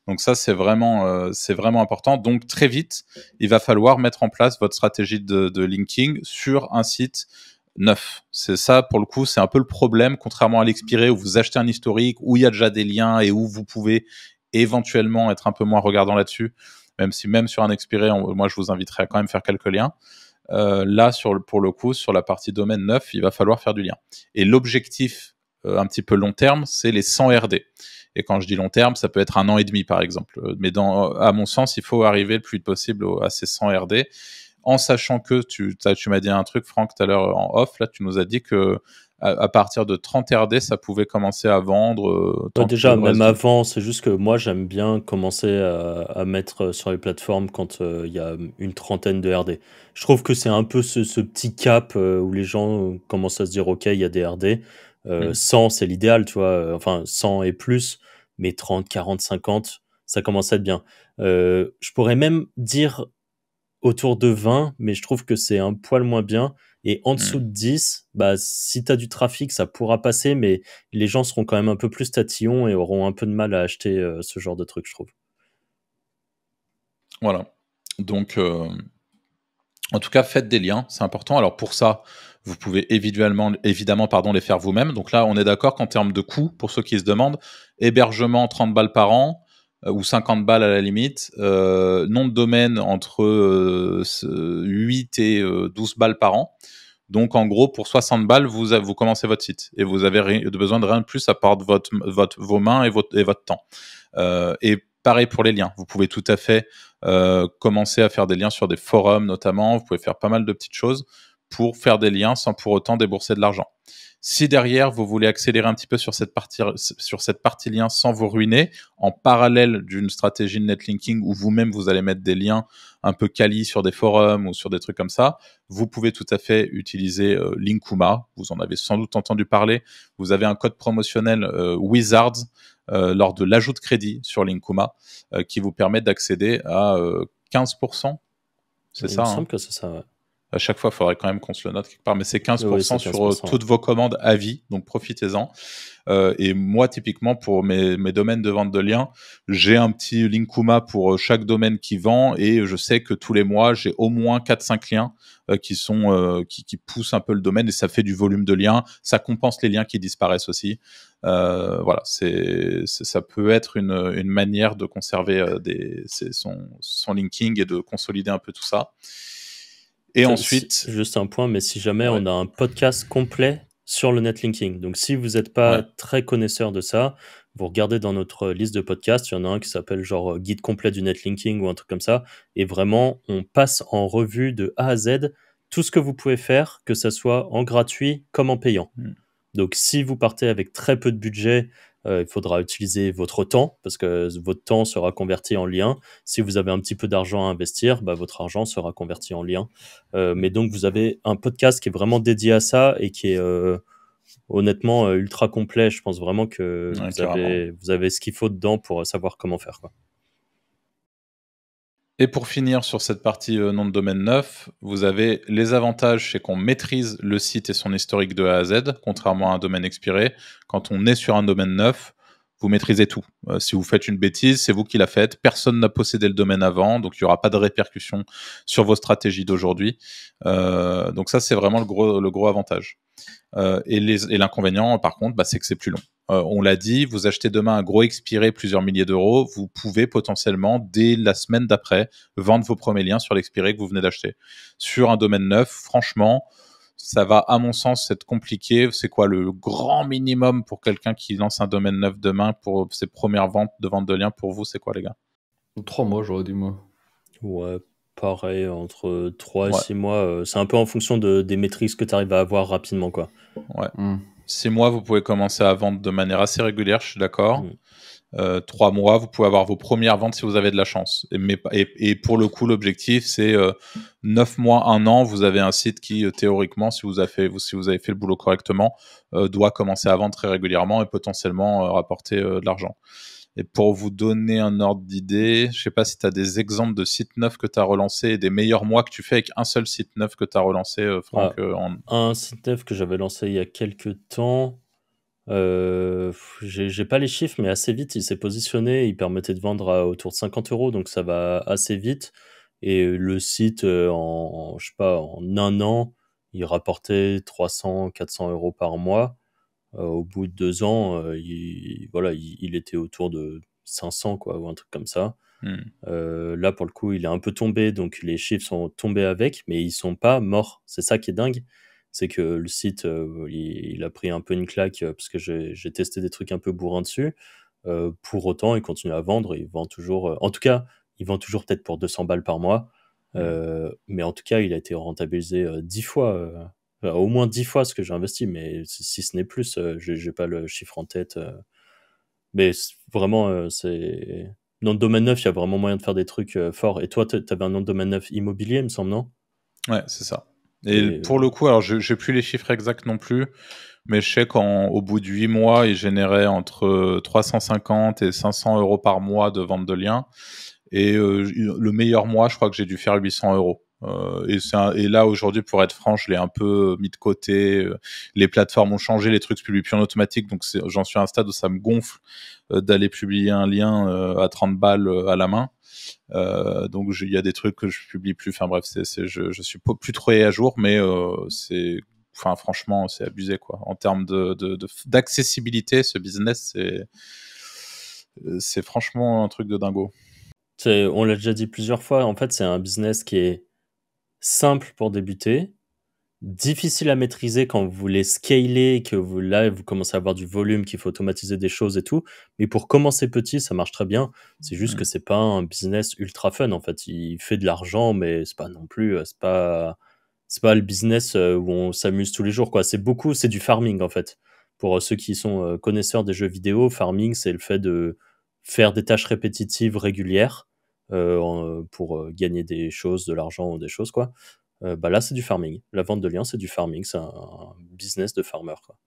Donc ça, c'est vraiment important. Donc très vite, il va falloir mettre en place votre stratégie de linking sur un site neuf. C'est ça, pour le coup, c'est un peu le problème, contrairement à l'expiré où vous achetez un historique, où il y a déjà des liens et où vous pouvez éventuellement être un peu moins regardant là-dessus, même sur un expiré, moi je vous inviterais à quand même faire quelques liens. Là, pour le coup, sur la partie domaine neuf, il va falloir faire du lien. Et l'objectif un petit peu long terme, c'est les 100 RD. Et quand je dis long terme, ça peut être 1 an et demi, par exemple. Mais à mon sens, il faut arriver le plus vite possible à ces 100 RD, en sachant que tu m'as dit un truc, Franck, tout à l'heure en off, là, tu nous as dit que à partir de 30 RD, ça pouvait commencer à vendre. Déjà, même avant, c'est juste que moi, j'aime bien commencer à mettre sur les plateformes quand il y a une trentaine de RD. Je trouve que c'est un peu ce petit cap où les gens commencent à se dire, OK, il y a des RD. 100, c'est l'idéal, tu vois. Enfin, 100 et plus, mais 30, 40, 50, ça commence à être bien. Je pourrais même dire autour de 20, mais je trouve que c'est un poil moins bien. Et en dessous de 10, bah, si tu as du trafic, ça pourra passer, mais les gens seront quand même un peu plus tatillons et auront un peu de mal à acheter ce genre de truc, je trouve. Voilà. Donc, en tout cas, faites des liens, c'est important. Alors pour ça, vous pouvez évidemment les faire vous-même. Donc là, on est d'accord qu'en termes de coûts, pour ceux qui se demandent, hébergement 30 balles par an, ou 50 balles à la limite, nom de domaine entre 8 et 12 balles par an. Donc en gros, pour 60 balles, vous commencez votre site et vous avez besoin de rien de plus à part de vos mains et votre temps. Et pareil pour les liens, vous pouvez tout à fait commencer à faire des liens sur des forums notamment, vous pouvez faire pas mal de petites choses pour faire des liens sans pour autant débourser de l'argent. Si derrière, vous voulez accélérer un petit peu sur cette partie lien sans vous ruiner, en parallèle d'une stratégie de netlinking où vous-même, vous allez mettre des liens un peu quali sur des forums ou sur des trucs comme ça, vous pouvez tout à fait utiliser Linkuma. Vous en avez sans doute entendu parler. Vous avez un code promotionnel Wizards lors de l'ajout de crédit sur Linkuma qui vous permet d'accéder à 15%. C'est ça, il me semble que c'est ça, ouais. À chaque fois, il faudrait quand même qu'on se le note quelque part, mais c'est 15%, Oui, c'est 15% sur toutes vos commandes à vie, donc profitez-en. Et moi, typiquement, pour mes domaines de vente de liens, j'ai un petit Linkuma pour chaque domaine qui vend, et je sais que tous les mois, j'ai au moins 4-5 liens qui poussent un peu le domaine, et ça fait du volume de liens, ça compense les liens qui disparaissent aussi. Voilà, ça peut être une manière de conserver son linking et de consolider un peu tout ça. Et ensuite, juste un point, mais si jamais on a un podcast complet sur le netlinking, donc si vous n'êtes pas très connaisseur de ça, vous regardez dans notre liste de podcasts, il y en a un qui s'appelle genre guide complet du netlinking ou un truc comme ça, et vraiment on passe en revue de A à Z tout ce que vous pouvez faire, que ça soit en gratuit comme en payant. Donc si vous partez avec très peu de budget, il faudra utiliser votre temps, parce que votre temps sera converti en lien. Si vous avez un petit peu d'argent à investir, bah, votre argent sera converti en lien. Mais donc, vous avez un podcast qui est vraiment dédié à ça et qui est honnêtement ultra complet. Je pense vraiment que vous avez ce qu'il faut dedans pour savoir comment faire, quoi. Et pour finir sur cette partie nom de domaine neuf, vous avez les avantages, c'est qu'on maîtrise le site et son historique de A à Z, contrairement à un domaine expiré. Quand on est sur un domaine neuf, vous maîtrisez tout. Si vous faites une bêtise, c'est vous qui la faites. Personne n'a possédé le domaine avant, donc il n'y aura pas de répercussions sur vos stratégies d'aujourd'hui. Donc ça, c'est vraiment le gros avantage. Et l'inconvénient, par contre, c'est que c'est plus long. On l'a dit, vous achetez demain un gros expiré, plusieurs milliers d'euros, vous pouvez potentiellement, dès la semaine d'après, vendre vos premiers liens sur l'expiré que vous venez d'acheter. Sur un domaine neuf, franchement, ça va, à mon sens, être compliqué. C'est quoi le grand minimum pour quelqu'un qui lance un domaine neuf demain pour ses premières ventes de vente de liens? Pour vous, c'est quoi, les gars? 3 mois, j'aurais dit, moi. Ouais, Pareil, entre 3 et Ouais. 6 mois, c'est un peu en fonction des métriques que tu arrives à avoir rapidement, quoi. Ouais. Hmm. 6 mois, vous pouvez commencer à vendre de manière assez régulière, je suis d'accord. Mm. 3 mois, vous pouvez avoir vos premières ventes si vous avez de la chance. Et pour le coup, l'objectif, c'est 9 mois, 1 an, vous avez un site qui, théoriquement, si vous avez fait le boulot correctement, doit commencer à vendre très régulièrement et potentiellement rapporter de l'argent. Et pour vous donner un ordre d'idée, je sais pas si tu as des exemples de sites neufs que tu as relancés et des meilleurs mois que tu fais avec un seul site neuf que tu as relancé, Franck. Un site neuf que j'avais lancé il y a quelques temps, j'ai pas les chiffres, mais assez vite, il s'est positionné. Il permettait de vendre à autour de 50 euros, donc ça va assez vite. Et le site, je sais pas, en 1 an, il rapportait 300, 400 euros par mois. Au bout de 2 ans, voilà, il était autour de 500, quoi, ou un truc comme ça. Là, pour le coup, il est un peu tombé, donc les chiffres sont tombés avec, mais ils sont pas morts. C'est ça qui est dingue, c'est que le site, il a pris un peu une claque parce que j'ai testé des trucs un peu bourrins dessus. Pour autant, il continue à vendre, il vend toujours. En tout cas, il vend toujours peut-être pour 200 balles par mois, mais en tout cas, il a été rentabilisé 10 fois, enfin, au moins 10 fois ce que j'ai investi, mais si ce n'est plus, j'ai pas le chiffre en tête. Mais vraiment, dans le domaine neuf, il y a vraiment moyen de faire des trucs forts. Et toi, tu avais un nom de domaine neuf immobilier, il me semble, non? Ouais, c'est ça. Et Et pour le coup, alors j'ai plus les chiffres exacts non plus, mais je sais qu'au bout de 8 mois, il générait entre 350 et 500 euros par mois de vente de liens. Et le meilleur mois, je crois que j'ai dû faire 800 euros. Et là, aujourd'hui, pour être franc, je l'ai un peu mis de côté. Les plateformes ont changé, les trucs se publient plus en automatique, donc j'en suis à un stade où ça me gonfle d'aller publier un lien à 30 balles à la main. Donc il y a des trucs que je publie plus. Enfin bref, je suis plus trop à jour, mais enfin franchement, c'est abusé quoi. En termes d'accessibilité, ce business, c'est franchement un truc de dingo. on l'a déjà dit plusieurs fois, en fait, c'est un business qui est simple pour débuter, difficile à maîtriser quand vous voulez scaler, que vous commencez à avoir du volume, qu'il faut automatiser des choses et tout. Mais pour commencer petit, ça marche très bien. C'est juste que c'est pas un business ultra fun, en fait. Il fait de l'argent, mais c'est pas non plus, c'est pas le business où on s'amuse tous les jours, quoi. C'est du farming, en fait. Pour ceux qui sont connaisseurs des jeux vidéo, farming, c'est le fait de faire des tâches répétitives régulières pour gagner des choses, de l'argent ou des choses, quoi. Bah là, c'est du farming. La vente de liens, c'est du farming. C'est un business de farmer, quoi.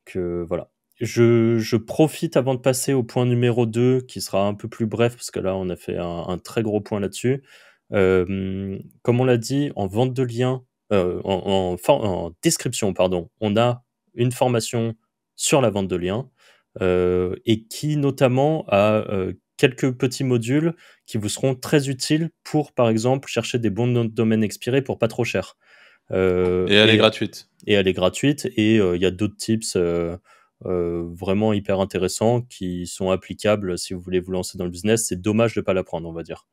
Que voilà. Je profite avant de passer au point numéro 2, qui sera un peu plus bref, parce que là, on a fait un très gros point là-dessus. Comme on l'a dit, en vente de liens, en description, pardon, on a une formation sur la vente de liens et qui notamment a quelques petits modules qui vous seront très utiles pour, par exemple, chercher des bons noms de domaine expirés pour pas trop cher. Et elle est gratuite. Et elle est gratuite. Et il y a d'autres tips vraiment hyper intéressants qui sont applicables si vous voulez vous lancer dans le business. C'est dommage de ne pas l'apprendre, on va dire.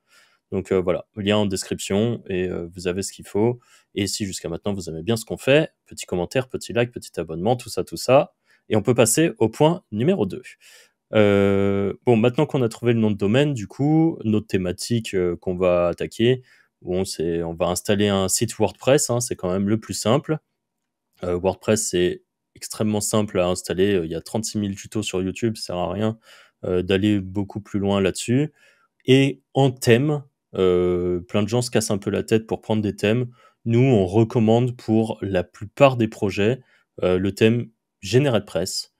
Donc voilà, lien en description et vous avez ce qu'il faut. Et si jusqu'à maintenant vous aimez bien ce qu'on fait, petit commentaire, petit like, petit abonnement, tout ça, tout ça. Et on peut passer au point numéro 2. Bon, maintenant qu'on a trouvé le nom de domaine, du coup, notre thématique qu'on va attaquer, bon, on va installer un site WordPress, hein, c'est quand même le plus simple. WordPress, c'est extrêmement simple à installer. Il y a 36 000 tutos sur YouTube, ça sert à rien d'aller beaucoup plus loin là-dessus. Et en thème, plein de gens se cassent un peu la tête pour prendre des thèmes. Nous, on recommande pour la plupart des projets le thème GeneratePress.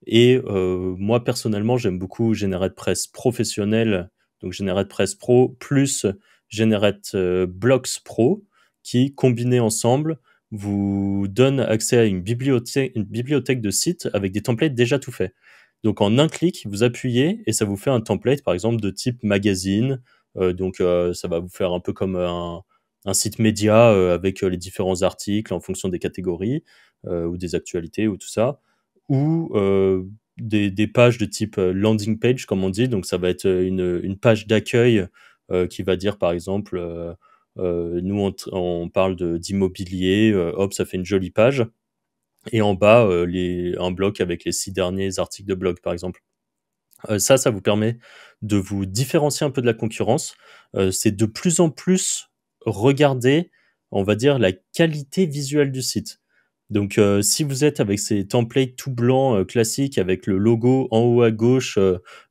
Et moi, personnellement, j'aime beaucoup GeneratePress professionnel, donc GeneratePress Pro, plus GenerateBlocks Pro, qui, combinés ensemble, vous donne accès à une bibliothèque de sites avec des templates déjà tout faits. Donc en un clic, vous appuyez et ça vous fait un template, par exemple, de type magazine. Donc ça va vous faire un peu comme un site média avec les différents articles en fonction des catégories ou des actualités ou tout ça. Ou des pages de type landing page, comme on dit. Donc ça va être une page d'accueil qui va dire, par exemple, nous on parle d'immobilier, hop, ça fait une jolie page. Et en bas, un bloc avec les 6 derniers articles de blog, par exemple. Ça vous permet de vous différencier un peu de la concurrence. C'est de plus en plus regarder, on va dire, la qualité visuelle du site. Donc, si vous êtes avec ces templates tout blancs classiques avec le logo en haut à gauche,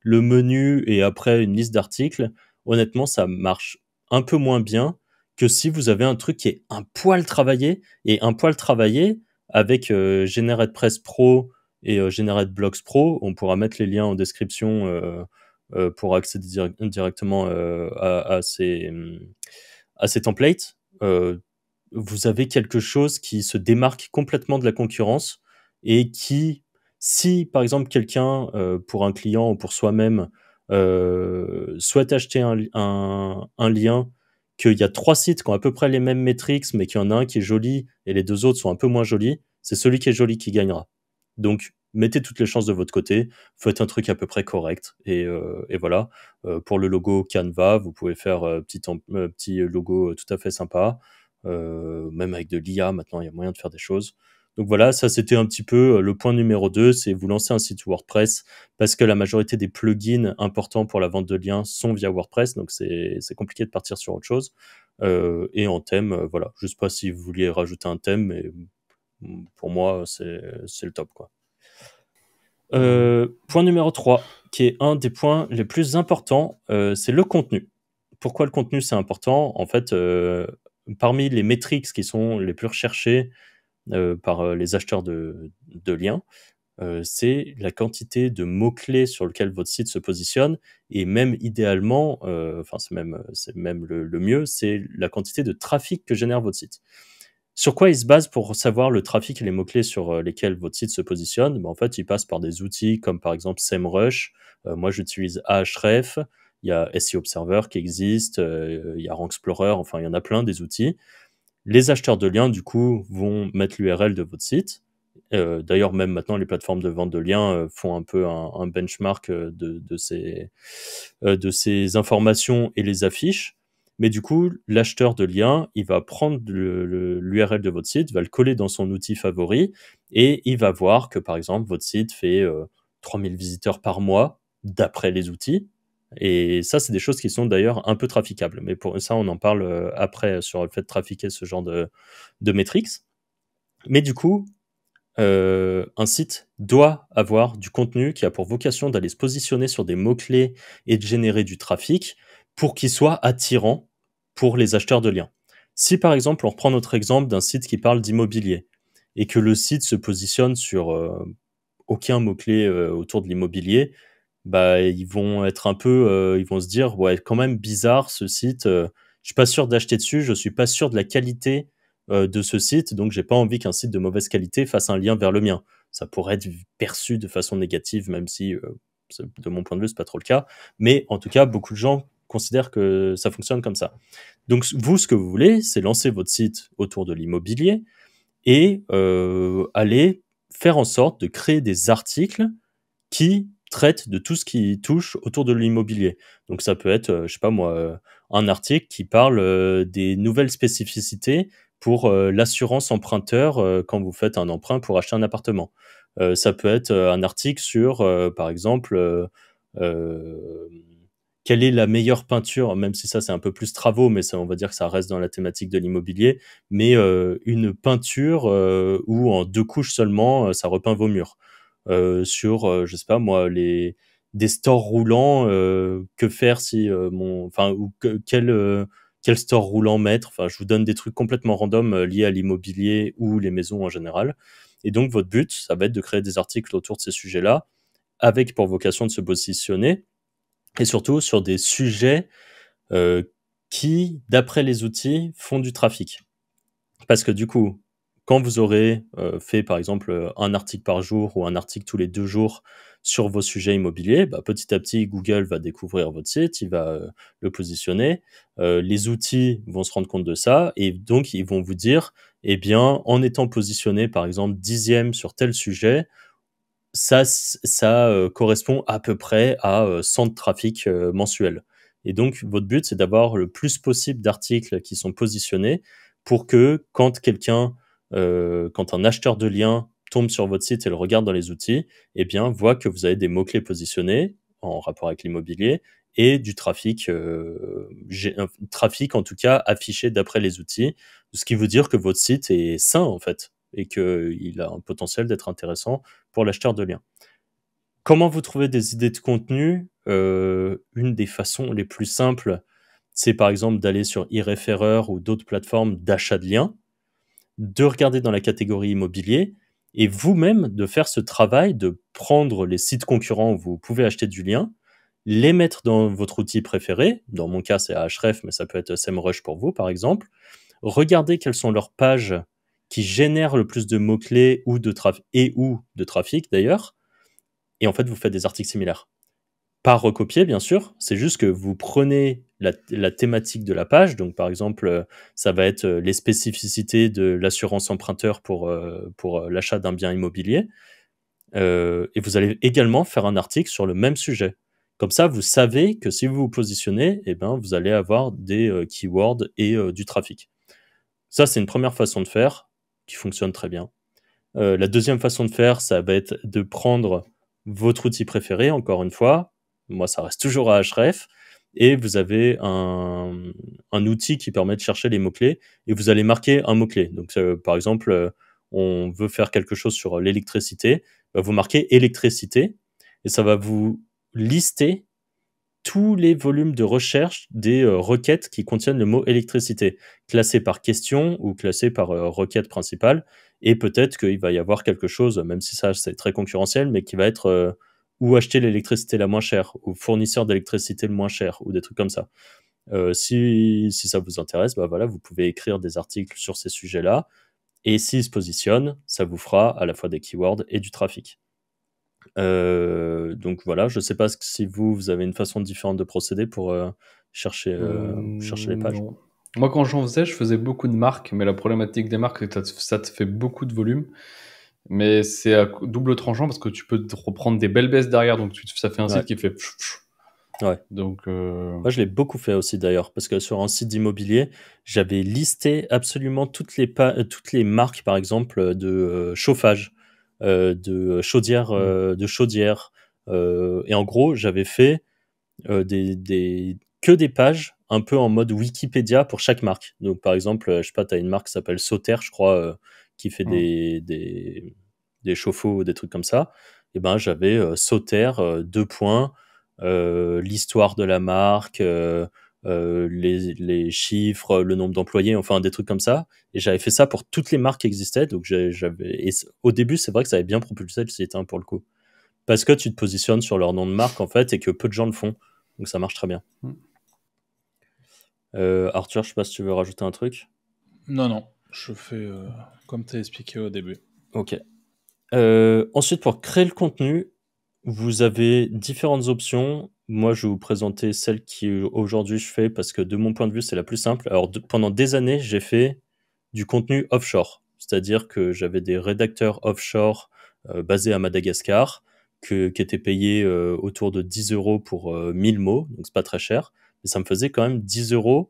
le menu et après une liste d'articles, honnêtement, ça marche un peu moins bien que si vous avez un truc qui est un poil travaillé et un poil travaillé avec GeneratePress Pro et GenerateBlocks Pro. On pourra mettre les liens en description pour accéder directement à ces templates. Vous avez quelque chose qui se démarque complètement de la concurrence et qui, si par exemple quelqu'un, pour un client ou pour soi-même, souhaite acheter un lien, qu'il y a 3 sites qui ont à peu près les mêmes métriques, mais qu'il y en a un qui est joli et les 2 autres sont un peu moins jolis, c'est celui qui est joli qui gagnera. Donc, mettez toutes les chances de votre côté, faites un truc à peu près correct, et voilà. Pour le logo Canva, vous pouvez faire petit logo tout à fait sympa. Même avec de l'IA, maintenant, il y a moyen de faire des choses. Donc voilà, ça c'était un petit peu le point numéro 2, c'est vous lancer un site WordPress, parce que la majorité des plugins importants pour la vente de liens sont via WordPress, donc c'est compliqué de partir sur autre chose. Et en thème, voilà, je sais pas si vous vouliez rajouter un thème, mais pour moi, c'est le top, quoi. Point numéro 3, qui est un des points les plus importants, c'est le contenu. Pourquoi le contenu, c'est important? En fait, parmi les métriques qui sont les plus recherchées par les acheteurs de liens, c'est la quantité de mots-clés sur lesquels votre site se positionne, et même idéalement, c'est même le mieux, c'est la quantité de trafic que génère votre site. Sur quoi il se base pour savoir le trafic et les mots-clés sur lesquels votre site se positionne? En fait, il passe par des outils comme par exemple SEMrush. Moi, j'utilise Ahref. Il y a SEO Observer qui existe. Il y a Rank Explorer. Enfin, il y en a plein des outils. Les acheteurs de liens, du coup, vont mettre l'URL de votre site. D'ailleurs, même maintenant, les plateformes de vente de liens font un peu un benchmark de ces informations et les affiches. Mais du coup, l'acheteur de liens, il va prendre l'URL de votre site, va le coller dans son outil favori, et il va voir que, par exemple, votre site fait 3000 visiteurs par mois, d'après les outils. Et ça, c'est des choses qui sont d'ailleurs un peu traficables. Mais pour ça, on en parle après sur le fait de trafiquer ce genre de métriques. Mais du coup, un site doit avoir du contenu qui a pour vocation d'aller se positionner sur des mots-clés et de générer du trafic pour qu'il soit attirant pour les acheteurs de liens. Si par exemple, on reprend notre exemple d'un site qui parle d'immobilier et que le site se positionne sur aucun mot-clé autour de l'immobilier, bah, ils vont être un peu, ils vont se dire, ouais, quand même bizarre ce site, je suis pas sûr d'acheter dessus, je suis pas sûr de la qualité de ce site, donc j'ai pas envie qu'un site de mauvaise qualité fasse un lien vers le mien. Ça pourrait être perçu de façon négative, même si, de mon point de vue, c'est pas trop le cas. Mais en tout cas, beaucoup de gens considèrent que ça fonctionne comme ça. Donc vous, ce que vous voulez, c'est lancer votre site autour de l'immobilier et aller faire en sorte de créer des articles qui traitent de tout ce qui touche autour de l'immobilier. Donc ça peut être, je sais pas moi, un article qui parle des nouvelles spécificités pour l'assurance emprunteur quand vous faites un emprunt pour acheter un appartement. Ça peut être un article sur, par exemple, quelle est la meilleure peinture, même si ça c'est un peu plus travaux, mais ça, on va dire que ça reste dans la thématique de l'immobilier, mais une peinture où en 2 couches seulement, ça repeint vos murs. Sur, je sais pas moi, des stores roulants, que faire si quel store roulant mettre. Enfin, je vous donne des trucs complètement random liés à l'immobilier ou les maisons en général. Et donc, votre but, ça va être de créer des articles autour de ces sujets-là, avec pour vocation de se positionner, et surtout sur des sujets qui, d'après les outils, font du trafic. Parce que du coup, quand vous aurez fait par exemple un article par jour ou un article tous les 2 jours sur vos sujets immobiliers, bah, petit à petit, Google va découvrir votre site, il va le positionner, les outils vont se rendre compte de ça, et donc ils vont vous dire, eh bien, en étant positionné par exemple 10e sur tel sujet, ça correspond à peu près à 100 de trafic mensuel. Et donc, votre but, c'est d'avoir le plus possible d'articles qui sont positionnés pour que quand un acheteur de liens tombe sur votre site et le regarde dans les outils, eh bien, voit que vous avez des mots-clés positionnés, en rapport avec l'immobilier, et du trafic, trafic en tout cas affiché d'après les outils, ce qui veut dire que votre site est sain en fait, et qu'il a un potentiel d'être intéressant pour l'acheteur de liens. Comment vous trouvez des idées de contenu? Une des façons les plus simples, c'est par exemple d'aller sur eReferrer ou d'autres plateformes d'achat de liens, de regarder dans la catégorie immobilier et vous-même de faire ce travail de prendre les sites concurrents où vous pouvez acheter du lien, les mettre dans votre outil préféré. Dans mon cas, c'est Ahrefs, mais ça peut être SEMrush pour vous, par exemple. Regardez quelles sont leurs pages qui génèrent le plus de mots-clés ou de trafic d'ailleurs. Et en fait, vous faites des articles similaires. Pas recopier, bien sûr, c'est juste que vous prenez la thématique de la page, donc par exemple, ça va être les spécificités de l'assurance emprunteur pour l'achat d'un bien immobilier, et vous allez également faire un article sur le même sujet. Comme ça, vous savez que si vous vous positionnez, eh ben, vous allez avoir des keywords et du trafic. Ça, c'est une première façon de faire qui fonctionne très bien. La deuxième façon de faire, ça va être de prendre votre outil préféré, encore une fois. Moi, ça reste toujours à Ahrefs. Et vous avez un outil qui permet de chercher les mots-clés et vous allez marquer un mot-clé. Donc, par exemple, on veut faire quelque chose sur l'électricité. Vous marquez électricité et ça va vous lister tous les volumes de recherche des requêtes qui contiennent le mot électricité, classés par question ou classés par requête principale. Et peut-être qu'il va y avoir quelque chose, même si ça c'est très concurrentiel, mais qui va être où acheter l'électricité la moins chère, ou fournisseur d'électricité le moins cher, ou des trucs comme ça. Si ça vous intéresse, bah voilà, vous pouvez écrire des articles sur ces sujets-là. Et s'ils se positionnent, ça vous fera à la fois des keywords et du trafic. Donc voilà, je sais pas si vous avez une façon différente de procéder pour chercher les pages. Non. Moi, quand j'en faisais, je faisais beaucoup de marques, mais la problématique des marques, c'est que ça te fait beaucoup de volume. Mais c'est à double tranchant parce que tu peux te reprendre des belles baisses derrière, donc ça fait un site qui fait. Ouais. Donc. Moi, je l'ai beaucoup fait aussi d'ailleurs, parce que sur un site d'immobilier, j'avais listé absolument toutes les marques, par exemple, de chauffage, de chaudière, et en gros, j'avais fait que des pages un peu en mode Wikipédia pour chaque marque. Donc, par exemple, je sais pas, tu as une marque qui s'appelle Sauter, je crois, qui fait des chauffe-eau ou des trucs comme ça. Et ben, j'avais Sauter, 2 points, l'histoire de la marque, les chiffres, le nombre d'employés, enfin des trucs comme ça. Et j'avais fait ça pour toutes les marques qui existaient. Donc, au début, c'est vrai que ça avait bien propulsé le site, hein, pour le coup. Parce que tu te positionnes sur leur nom de marque, en fait, et que peu de gens le font. Donc, ça marche très bien. Arthur, je sais pas si tu veux rajouter un truc. Non, je fais comme tu as expliqué au début. Ok. Ensuite, pour créer le contenu, vous avez différentes options. Moi, je vais vous présenter celle qui aujourd'hui je fais parce que de mon point de vue, c'est la plus simple. Alors, pendant des années, j'ai fait du contenu offshore. C'est-à-dire que j'avais des rédacteurs offshore basés à Madagascar qui étaient payés autour de 10 € pour 1000 mots. Donc, c'est pas très cher. Mais ça me faisait quand même 10 €.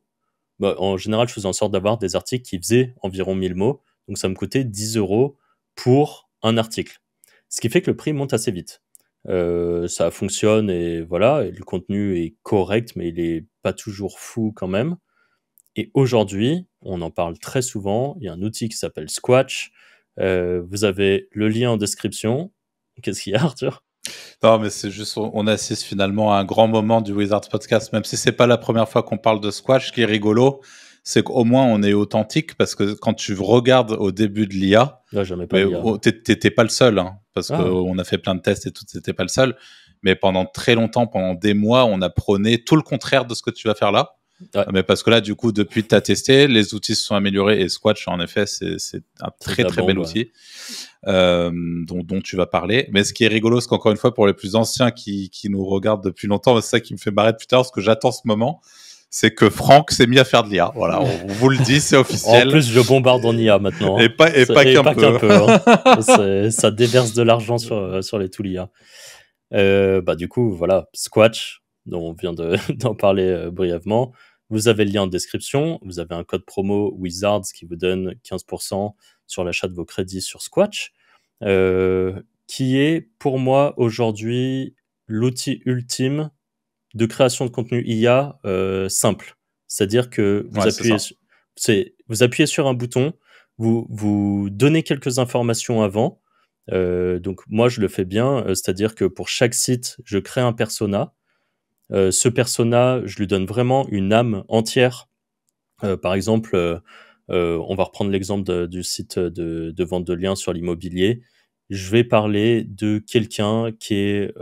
Bah, en général, je faisais en sorte d'avoir des articles qui faisaient environ 1000 mots. Donc, ça me coûtait 10 € pour un article. Ce qui fait que le prix monte assez vite. Ça fonctionne et voilà, et le contenu est correct, mais il est pas toujours fou quand même. Et aujourd'hui, on en parle très souvent, il y a un outil qui s'appelle Squatch. Vous avez le lien en description. Qu'est-ce qu'il y a, Arthur ? Non, mais c'est juste, on assiste finalement à un grand moment du Wizards Podcast, même si c'est pas la première fois qu'on parle de Squatch. Ce qui est rigolo, c'est qu'au moins on est authentique, parce que quand tu regardes au début de l'IA, t'étais pas le seul, hein, parce qu'on a fait plein de tests et tout, t'étais pas le seul. Mais pendant très longtemps, pendant des mois, on apprenait tout le contraire de ce que tu vas faire là. Ouais. Mais parce que là, du coup, depuis que tu as testé, les outils se sont améliorés et Squatch, en effet, c'est un très bel outil dont tu vas parler. Mais ce qui est rigolo, c'est qu'encore une fois, pour les plus anciens qui nous regardent depuis longtemps, c'est ça qui me fait marrer depuis tard, parce que j'attends ce moment, c'est que Franck s'est mis à faire de l'IA. Voilà, on vous le dit, c'est officiel. En plus, je bombarde en IA maintenant. Hein. Et pas qu'un peu. Hein. Ça déverse de l'argent sur les tools IA. Du coup, voilà, Squatch, dont on vient d'en parler brièvement. Vous avez le lien en description. Vous avez un code promo Wizards qui vous donne 15% sur l'achat de vos crédits sur Squatch, qui est pour moi aujourd'hui l'outil ultime de création de contenu IA simple. C'est-à-dire que vous appuyez sur un bouton, vous donnez quelques informations avant. Donc moi, je le fais bien, c'est-à-dire que pour chaque site, je crée un persona. Ce persona, je lui donne vraiment une âme entière. Par exemple, on va reprendre l'exemple du site de vente de liens sur l'immobilier. Je vais parler de quelqu'un qui est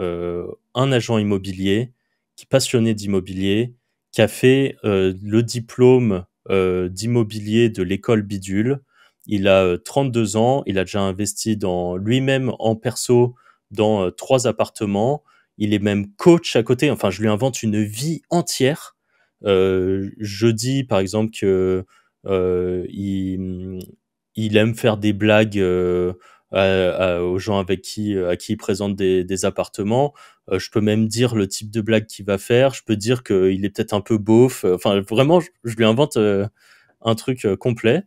un agent immobilier, qui est passionné d'immobilier, qui a fait le diplôme d'immobilier de l'école Bidule. Il a 32 ans, il a déjà investi dans lui-même en perso dans 3 appartements. Il est même coach à côté. Enfin, je lui invente une vie entière. Je dis par exemple que il aime faire des blagues aux gens à qui il présente des appartements. Je peux même dire le type de blague qu'il va faire. Je peux dire qu'il est peut-être un peu beauf. Enfin, vraiment, je lui invente un truc complet.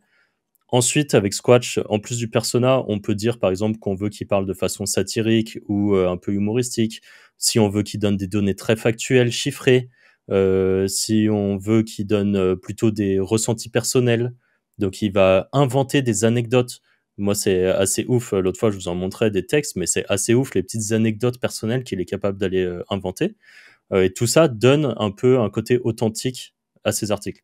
Ensuite, avec Squatch, en plus du persona, on peut dire par exemple qu'on veut qu'il parle de façon satirique ou un peu humoristique. Si on veut qu'il donne des données très factuelles, chiffrées. Si on veut qu'il donne plutôt des ressentis personnels. Donc, il va inventer des anecdotes. Moi, c'est assez ouf. L'autre fois, je vous en montrais des textes, mais c'est assez ouf les petites anecdotes personnelles qu'il est capable d'aller inventer. Et tout ça donne un peu un côté authentique à ces articles.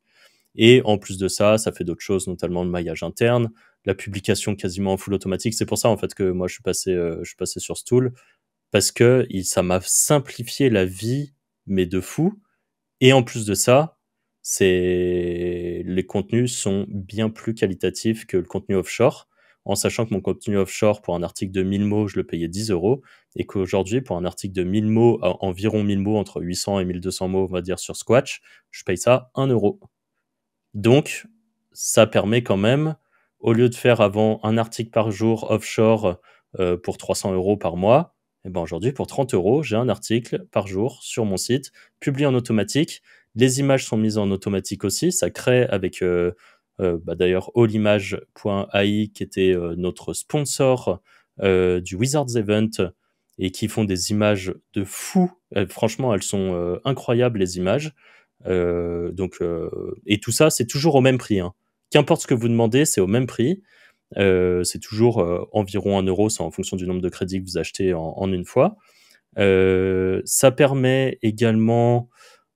Et en plus de ça, ça fait d'autres choses, notamment le maillage interne, la publication quasiment en full automatique. C'est pour ça, en fait, que moi, je suis passé sur Stool, parce que ça m'a simplifié la vie, mais de fou. Et en plus de ça, les contenus sont bien plus qualitatifs que le contenu offshore, en sachant que mon contenu offshore, pour un article de 1000 mots, je le payais 10 euros, et qu'aujourd'hui, pour un article de 1000 mots, environ 1000 mots, entre 800 et 1200 mots, on va dire, sur Squatch, je paye ça 1 euro. Donc, ça permet quand même, au lieu de faire avant un article par jour offshore pour 300 euros par mois, et ben aujourd'hui, pour 30 euros, j'ai un article par jour sur mon site, publié en automatique. Les images sont mises en automatique aussi. Ça crée avec d'ailleurs allimage.ai qui était notre sponsor du Wizards Event et qui font des images de fou. Franchement, elles sont incroyables, les images. Et tout ça, c'est toujours au même prix. Hein. Qu'importe ce que vous demandez, c'est au même prix. C'est toujours environ 1 euro, c'est en fonction du nombre de crédits que vous achetez en une fois. Ça permet également,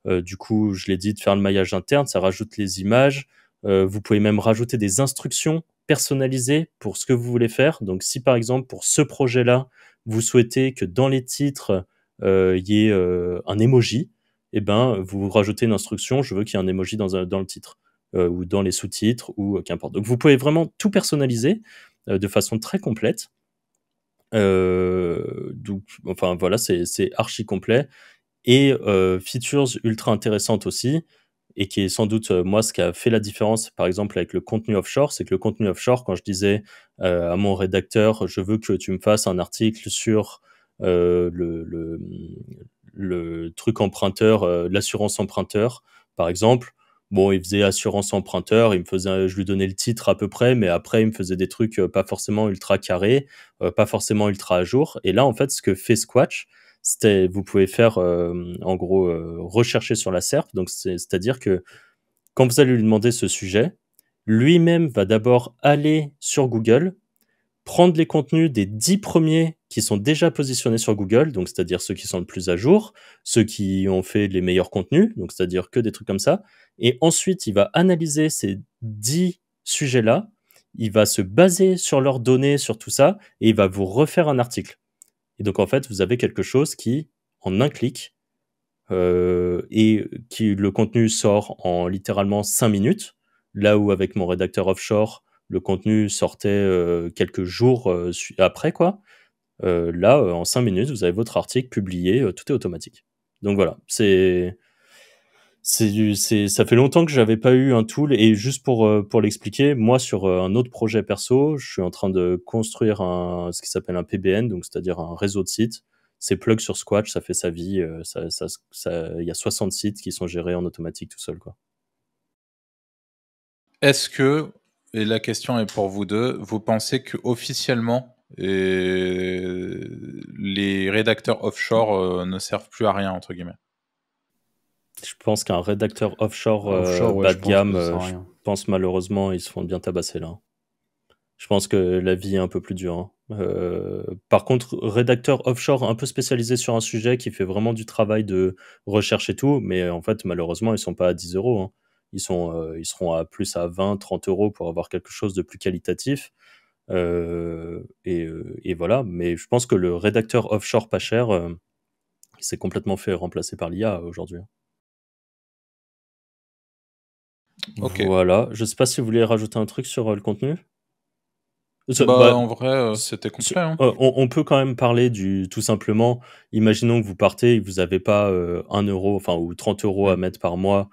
du coup, je l'ai dit, de faire le maillage interne, ça rajoute les images. Vous pouvez même rajouter des instructions personnalisées pour ce que vous voulez faire. Donc, si par exemple, pour ce projet-là, vous souhaitez que dans les titres, il y ait un emoji, eh ben, vous rajoutez une instruction, je veux qu'il y ait un emoji dans le titre, ou dans les sous-titres, ou qu'importe. Donc, vous pouvez vraiment tout personnaliser de façon très complète. Donc, enfin, voilà, c'est archi complet. Et features ultra intéressantes aussi, et qui est sans doute, moi, ce qui a fait la différence, par exemple, avec le contenu offshore, c'est que le contenu offshore, quand je disais à mon rédacteur, je veux que tu me fasses un article sur le truc emprunteur, l'assurance emprunteur, par exemple. Bon, il faisait assurance emprunteur, je lui donnais le titre à peu près, mais après, il me faisait des trucs pas forcément ultra carrés, pas forcément ultra à jour. Et là, en fait, ce que fait Squatch, vous pouvez faire, en gros, rechercher sur la SERP. Donc, c'est-à-dire que quand vous allez lui demander ce sujet, lui-même va d'abord aller sur Google, prendre les contenus des 10 premiers qui sont déjà positionnés sur Google, donc c'est-à-dire ceux qui sont le plus à jour, ceux qui ont fait les meilleurs contenus, donc c'est-à-dire que des trucs comme ça, et ensuite il va analyser ces 10 sujets-là, il va se baser sur leurs données, sur tout ça, et il va vous refaire un article. Et donc en fait, vous avez quelque chose qui, en un clic, et le contenu sort en littéralement 5 minutes, là où avec mon rédacteur offshore, le contenu sortait quelques jours après, quoi. Là, en 5 minutes, vous avez votre article publié, tout est automatique. Donc voilà, ça fait longtemps que j'avais pas eu un tool, et juste pour l'expliquer, moi sur un autre projet perso, je suis en train de construire ce qui s'appelle un PBN, donc c'est-à-dire un réseau de sites. C'est plug sur Squatch, ça fait sa vie, il y a 60 sites qui sont gérés en automatique tout seul, quoi. Est-ce que, et la question est pour vous deux, vous pensez que officiellement les rédacteurs offshore ne servent plus à rien, entre guillemets. Je pense qu'un rédacteur offshore, ouais, bas je de pense gamme, que ça sert à je rien. pense malheureusement, ils se font bien tabasser là. Je pense que la vie est un peu plus dure, hein. Par contre, rédacteur offshore un peu spécialisé sur un sujet qui fait vraiment du travail de recherche et tout, mais en fait, malheureusement, ils sont pas à 10 €, hein. Ils seront à plus à 20, 30 € pour avoir quelque chose de plus qualitatif. Et voilà. Mais je pense que le rédacteur offshore pas cher, il s'est complètement fait remplacer par l'IA aujourd'hui. Ok. Voilà. Je sais pas si vous voulez rajouter un truc sur le contenu. Bah, Bah, en vrai, c'était complet. Hein. on peut quand même parler du tout simplement, imaginons que vous partez et que vous n'avez pas 1 euro, enfin, ou 30 € à mettre par mois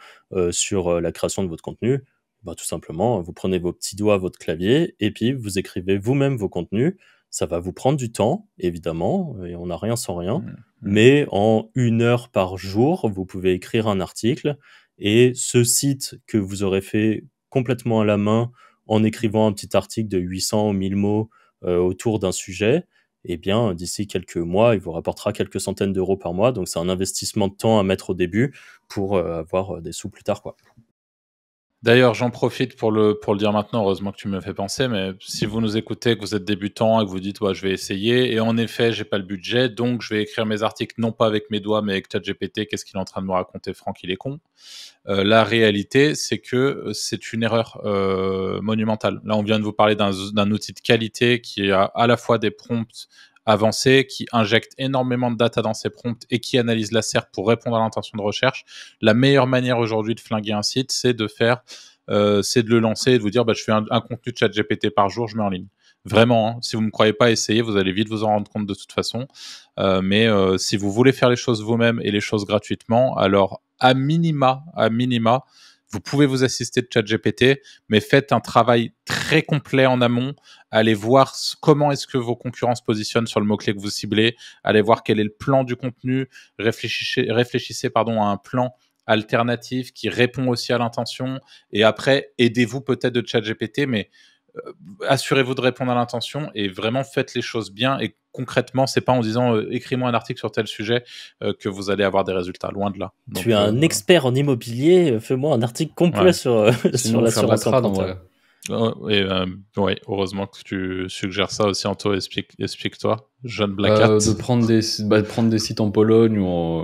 sur la création de votre contenu. Bah, tout simplement, vous prenez vos petits doigts, votre clavier, et puis vous écrivez vous-même vos contenus. Ça va vous prendre du temps, évidemment, et on n'a rien sans rien. Mais en 1 heure par jour, vous pouvez écrire un article, et ce site que vous aurez fait complètement à la main, en écrivant un petit article de 800 ou 1000 mots autour d'un sujet, eh bien, d'ici quelques mois, il vous rapportera quelques centaines d'euros par mois. Donc, c'est un investissement de temps à mettre au début pour avoir des sous plus tard, quoi. D'ailleurs, j'en profite pour le dire maintenant, heureusement que tu me fais penser, mais si vous nous écoutez, que vous êtes débutant et que vous dites ouais, je vais essayer, et en effet, j'ai pas le budget, donc je vais écrire mes articles non pas avec mes doigts, mais avec ChatGPT, qu'est-ce qu'il est en train de me raconter, Franck, il est con. La réalité, c'est que c'est une erreur monumentale. Là, on vient de vous parler d'un outil de qualité qui a à la fois des prompts avancés, qui injecte énormément de data dans ses prompts et qui analyse la SERP pour répondre à l'intention de recherche. La meilleure manière aujourd'hui de flinguer un site, c'est de le lancer et de vous dire, bah, je fais un contenu de ChatGPT par jour, je mets en ligne. Vraiment, hein, si vous ne me croyez pas, essayez, vous allez vite vous en rendre compte de toute façon. Mais si vous voulez faire les choses vous-même et les choses gratuitement, alors à minima, vous pouvez vous assister de ChatGPT, mais faites un travail très complet en amont. Allez voir comment est-ce que vos concurrents se positionnent sur le mot-clé que vous ciblez. Allez voir quel est le plan du contenu. Réfléchissez à un plan alternatif qui répond aussi à l'intention. Et après, aidez-vous peut-être de ChatGPT, mais assurez-vous de répondre à l'intention et vraiment faites les choses bien. Et concrètement, c'est pas en disant écris-moi un article sur tel sujet que vous allez avoir des résultats, loin de là. Donc, tu es un expert en immobilier, fais-moi un article complet sur Sinon, faire de la l'assurance trad, en emprunteur. vrai. Ouais, heureusement que tu suggères ça aussi, Anto. Explique-toi, jeune Black Hat. de prendre des sites en Pologne ou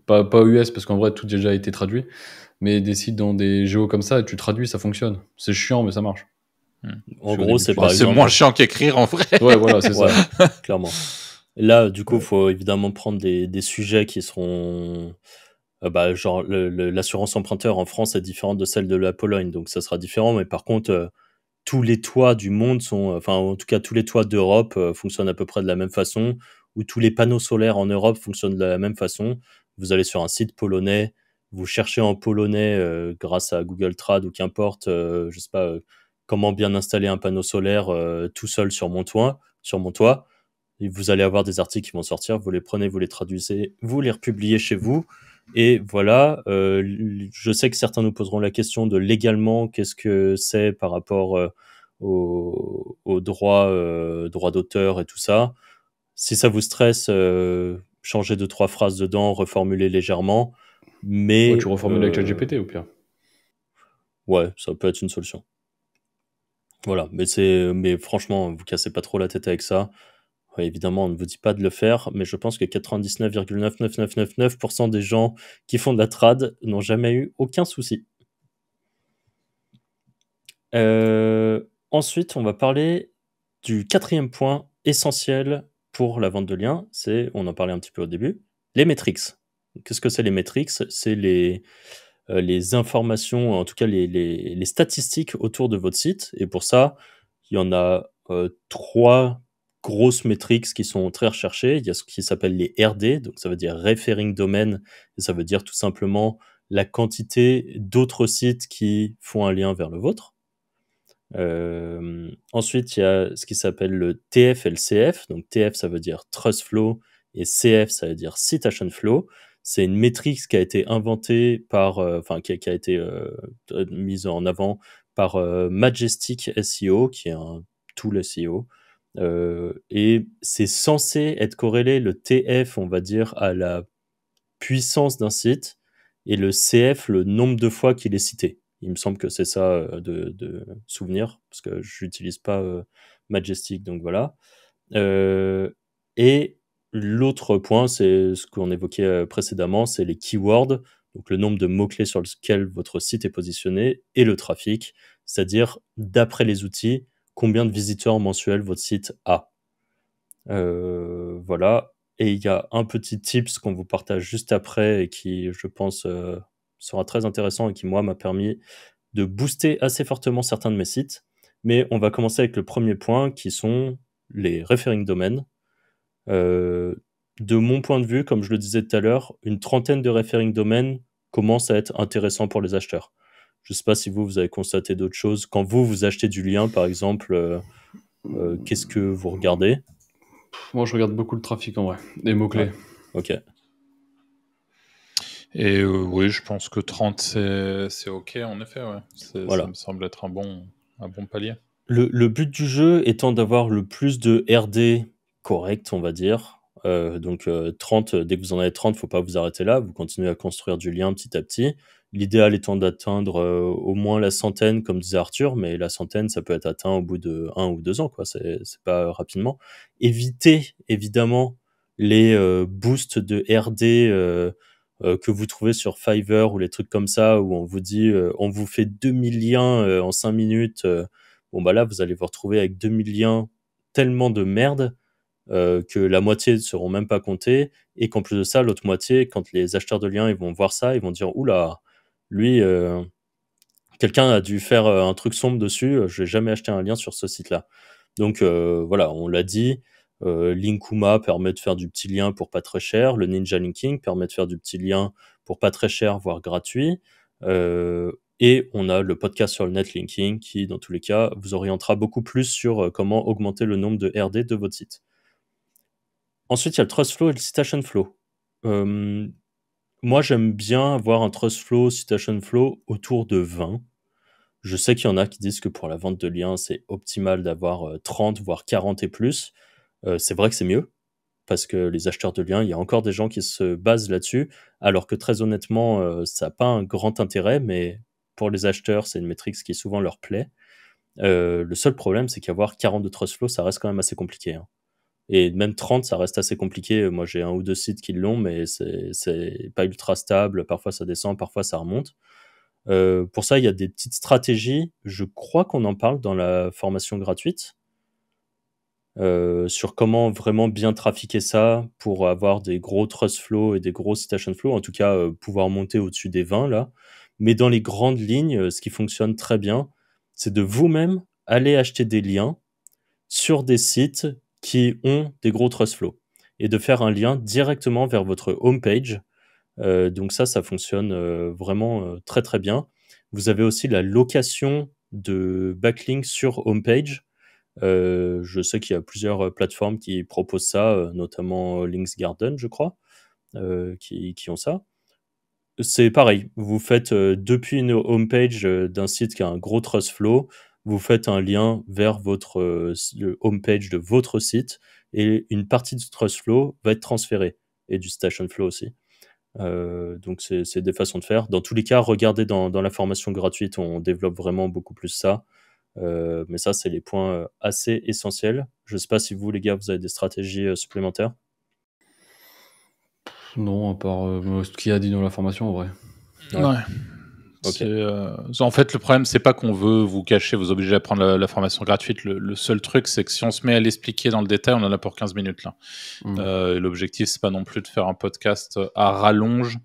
pas US parce qu'en vrai tout déjà a été traduit, mais des sites dans des géos comme ça, tu traduis, ça fonctionne. C'est chiant, mais ça marche. En gros, c'est par C'est exemple. moins chiant qu'écrire en vrai. Ouais, voilà, c'est Ouais, ça. clairement. Là, du coup, faut évidemment prendre des sujets qui seront. Genre, l'assurance emprunteur en France est différente de celle de la Pologne, donc ça sera différent. Mais par contre, tous les toits du monde sont. Enfin, en tout cas, tous les toits d'Europe fonctionnent à peu près de la même façon, ou tous les panneaux solaires en Europe fonctionnent de la même façon. Vous allez sur un site polonais, vous cherchez en polonais grâce à Google Trad ou qu'importe, je sais pas, comment bien installer un panneau solaire tout seul sur mon toit. Et vous allez avoir des articles qui vont sortir, vous les prenez, vous les traduisez, vous les republiez chez vous. Et voilà, je sais que certains nous poseront la question de légalement, qu'est-ce que c'est par rapport aux droits d'auteur et tout ça. Si ça vous stresse, changez 2-3 phrases dedans, reformulez légèrement. Mais Ouais, tu reformules avec ChatGPT au pire. ouais, ça peut être une solution. Voilà, mais franchement, vous cassez pas trop la tête avec ça. Ouais, évidemment, on ne vous dit pas de le faire, mais je pense que 99,99999% des gens qui font de la trad n'ont jamais eu aucun souci. Ensuite, on va parler du 4e point essentiel pour la vente de liens. On en parlait un petit peu au début, les metrics. Qu'est-ce que c'est les metrics? C'est les informations, en tout cas les statistiques autour de votre site. Et pour ça, il y en a 3 grosses métriques qui sont très recherchées. Il y a ce qui s'appelle les RD, donc ça veut dire Referring Domain, et ça veut dire tout simplement la quantité d'autres sites qui font un lien vers le vôtre. Ensuite, il y a ce qui s'appelle le TF et le CF. Donc TF, ça veut dire Trust Flow, et CF, ça veut dire Citation Flow. C'est une métrique qui a été inventée qui a été mise en avant par Majestic SEO, qui est un tool SEO. Et c'est censé être corrélé, le TF, on va dire, à la puissance d'un site, et le CF, le nombre de fois qu'il est cité. Il me semble que c'est ça de souvenir, parce que je n'utilise pas Majestic, donc voilà. Et l'autre point, c'est ce qu'on évoquait précédemment, c'est les keywords, donc le nombre de mots-clés sur lesquels votre site est positionné, et le trafic, c'est-à-dire, d'après les outils, combien de visiteurs mensuels votre site a. Voilà. Et il y a un petit tips qu'on vous partage juste après et qui, je pense, sera très intéressant et qui, moi, m'a permis de booster assez fortement certains de mes sites. Mais on va commencer avec le premier point qui sont les referring domains. De mon point de vue, comme je le disais tout à l'heure, une trentaine de referring domains commence à être intéressant pour les acheteurs. Je ne sais pas si vous avez constaté d'autres choses. Quand vous achetez du lien, par exemple, qu'est-ce que vous regardez ? Moi, je regarde beaucoup le trafic en vrai, les mots-clés. Ouais. Ok. Et oui, je pense que 30, c'est OK, en effet. Ouais. Voilà. Ça me semble être un bon palier. Le but du jeu étant d'avoir le plus de RD correct, on va dire. Donc 30, dès que vous en avez 30, faut pas vous arrêter là. Vous continuez à construire du lien petit à petit. L'idéal étant d'atteindre au moins la centaine, comme disait Arthur, mais la centaine, ça peut être atteint au bout de 1 ou 2 ans, quoi. C'est pas rapidement. Évitez, évidemment, les boosts de RD que vous trouvez sur Fiverr ou les trucs comme ça, où on vous dit on vous fait 2000 liens en 5 minutes. Bon, bah là, vous allez vous retrouver avec 2000 liens tellement de merde que la moitié ne seront même pas comptés, et qu'en plus de ça, l'autre moitié, quand les acheteurs de liens ils vont voir ça, ils vont dire oula, lui, quelqu'un a dû faire un truc sombre dessus, je n'ai jamais acheté un lien sur ce site-là. Donc voilà, on l'a dit, Linkuma permet de faire du petit lien pour pas très cher, le Ninja Linking permet de faire du petit lien pour pas très cher, voire gratuit. Et on a le podcast sur le netlinking qui, dans tous les cas, vous orientera beaucoup plus sur comment augmenter le nombre de RD de votre site. Ensuite, il y a le Trust Flow et le Citation Flow. Moi, j'aime bien avoir un Trust Flow, Citation Flow autour de 20. Je sais qu'il y en a qui disent que pour la vente de liens, c'est optimal d'avoir 30, voire 40 et plus. C'est vrai que c'est mieux, parce que les acheteurs de liens, il y a encore des gens qui se basent là-dessus, alors que très honnêtement, ça n'a pas un grand intérêt, mais pour les acheteurs, c'est une métrique qui souvent leur plaît. Le seul problème, c'est qu'avoir 40 de Trust Flow, ça reste quand même assez compliqué. Hein. Et même 30, ça reste assez compliqué. Moi, j'ai 1 ou 2 sites qui l'ont, mais c'est pas ultra stable. Parfois, ça descend, parfois, ça remonte. Pour ça, il y a des petites stratégies. Je crois qu'on en parle dans la formation gratuite. Sur comment vraiment bien trafiquer ça pour avoir des gros trust flow et des gros citation flow, en tout cas pouvoir monter au-dessus des 20 là. Mais dans les grandes lignes, ce qui fonctionne très bien, c'est de vous-même aller acheter des liens sur des sites qui ont des gros trust flow et de faire un lien directement vers votre homepage. Donc ça fonctionne vraiment très très bien. Vous avez aussi la location de backlinks sur homepage. Je sais qu'il y a plusieurs plateformes qui proposent ça, notamment Linksgarden, je crois, qui ont ça. C'est pareil, vous faites depuis une homepage d'un site qui a un gros trust flow, vous faites un lien vers votre homepage de votre site, et une partie du trust flow va être transférée, et du station flow aussi. Donc c'est des façons de faire. Dans tous les cas, regardez dans la formation gratuite, on développe vraiment beaucoup plus ça. Mais ça, c'est les points assez essentiels. Je ne sais pas si vous, les gars, vous avez des stratégies supplémentaires. Non, à part ce qu'il y a dit dans la formation, en vrai. Ouais. Okay. En fait, le problème, c'est pas qu'on veut vous cacher, vous obliger à prendre la formation gratuite. Le seul truc, c'est que si on se met à l'expliquer dans le détail, on en a pour 15 minutes là. L'objectif, c'est pas non plus de faire un podcast à rallonge,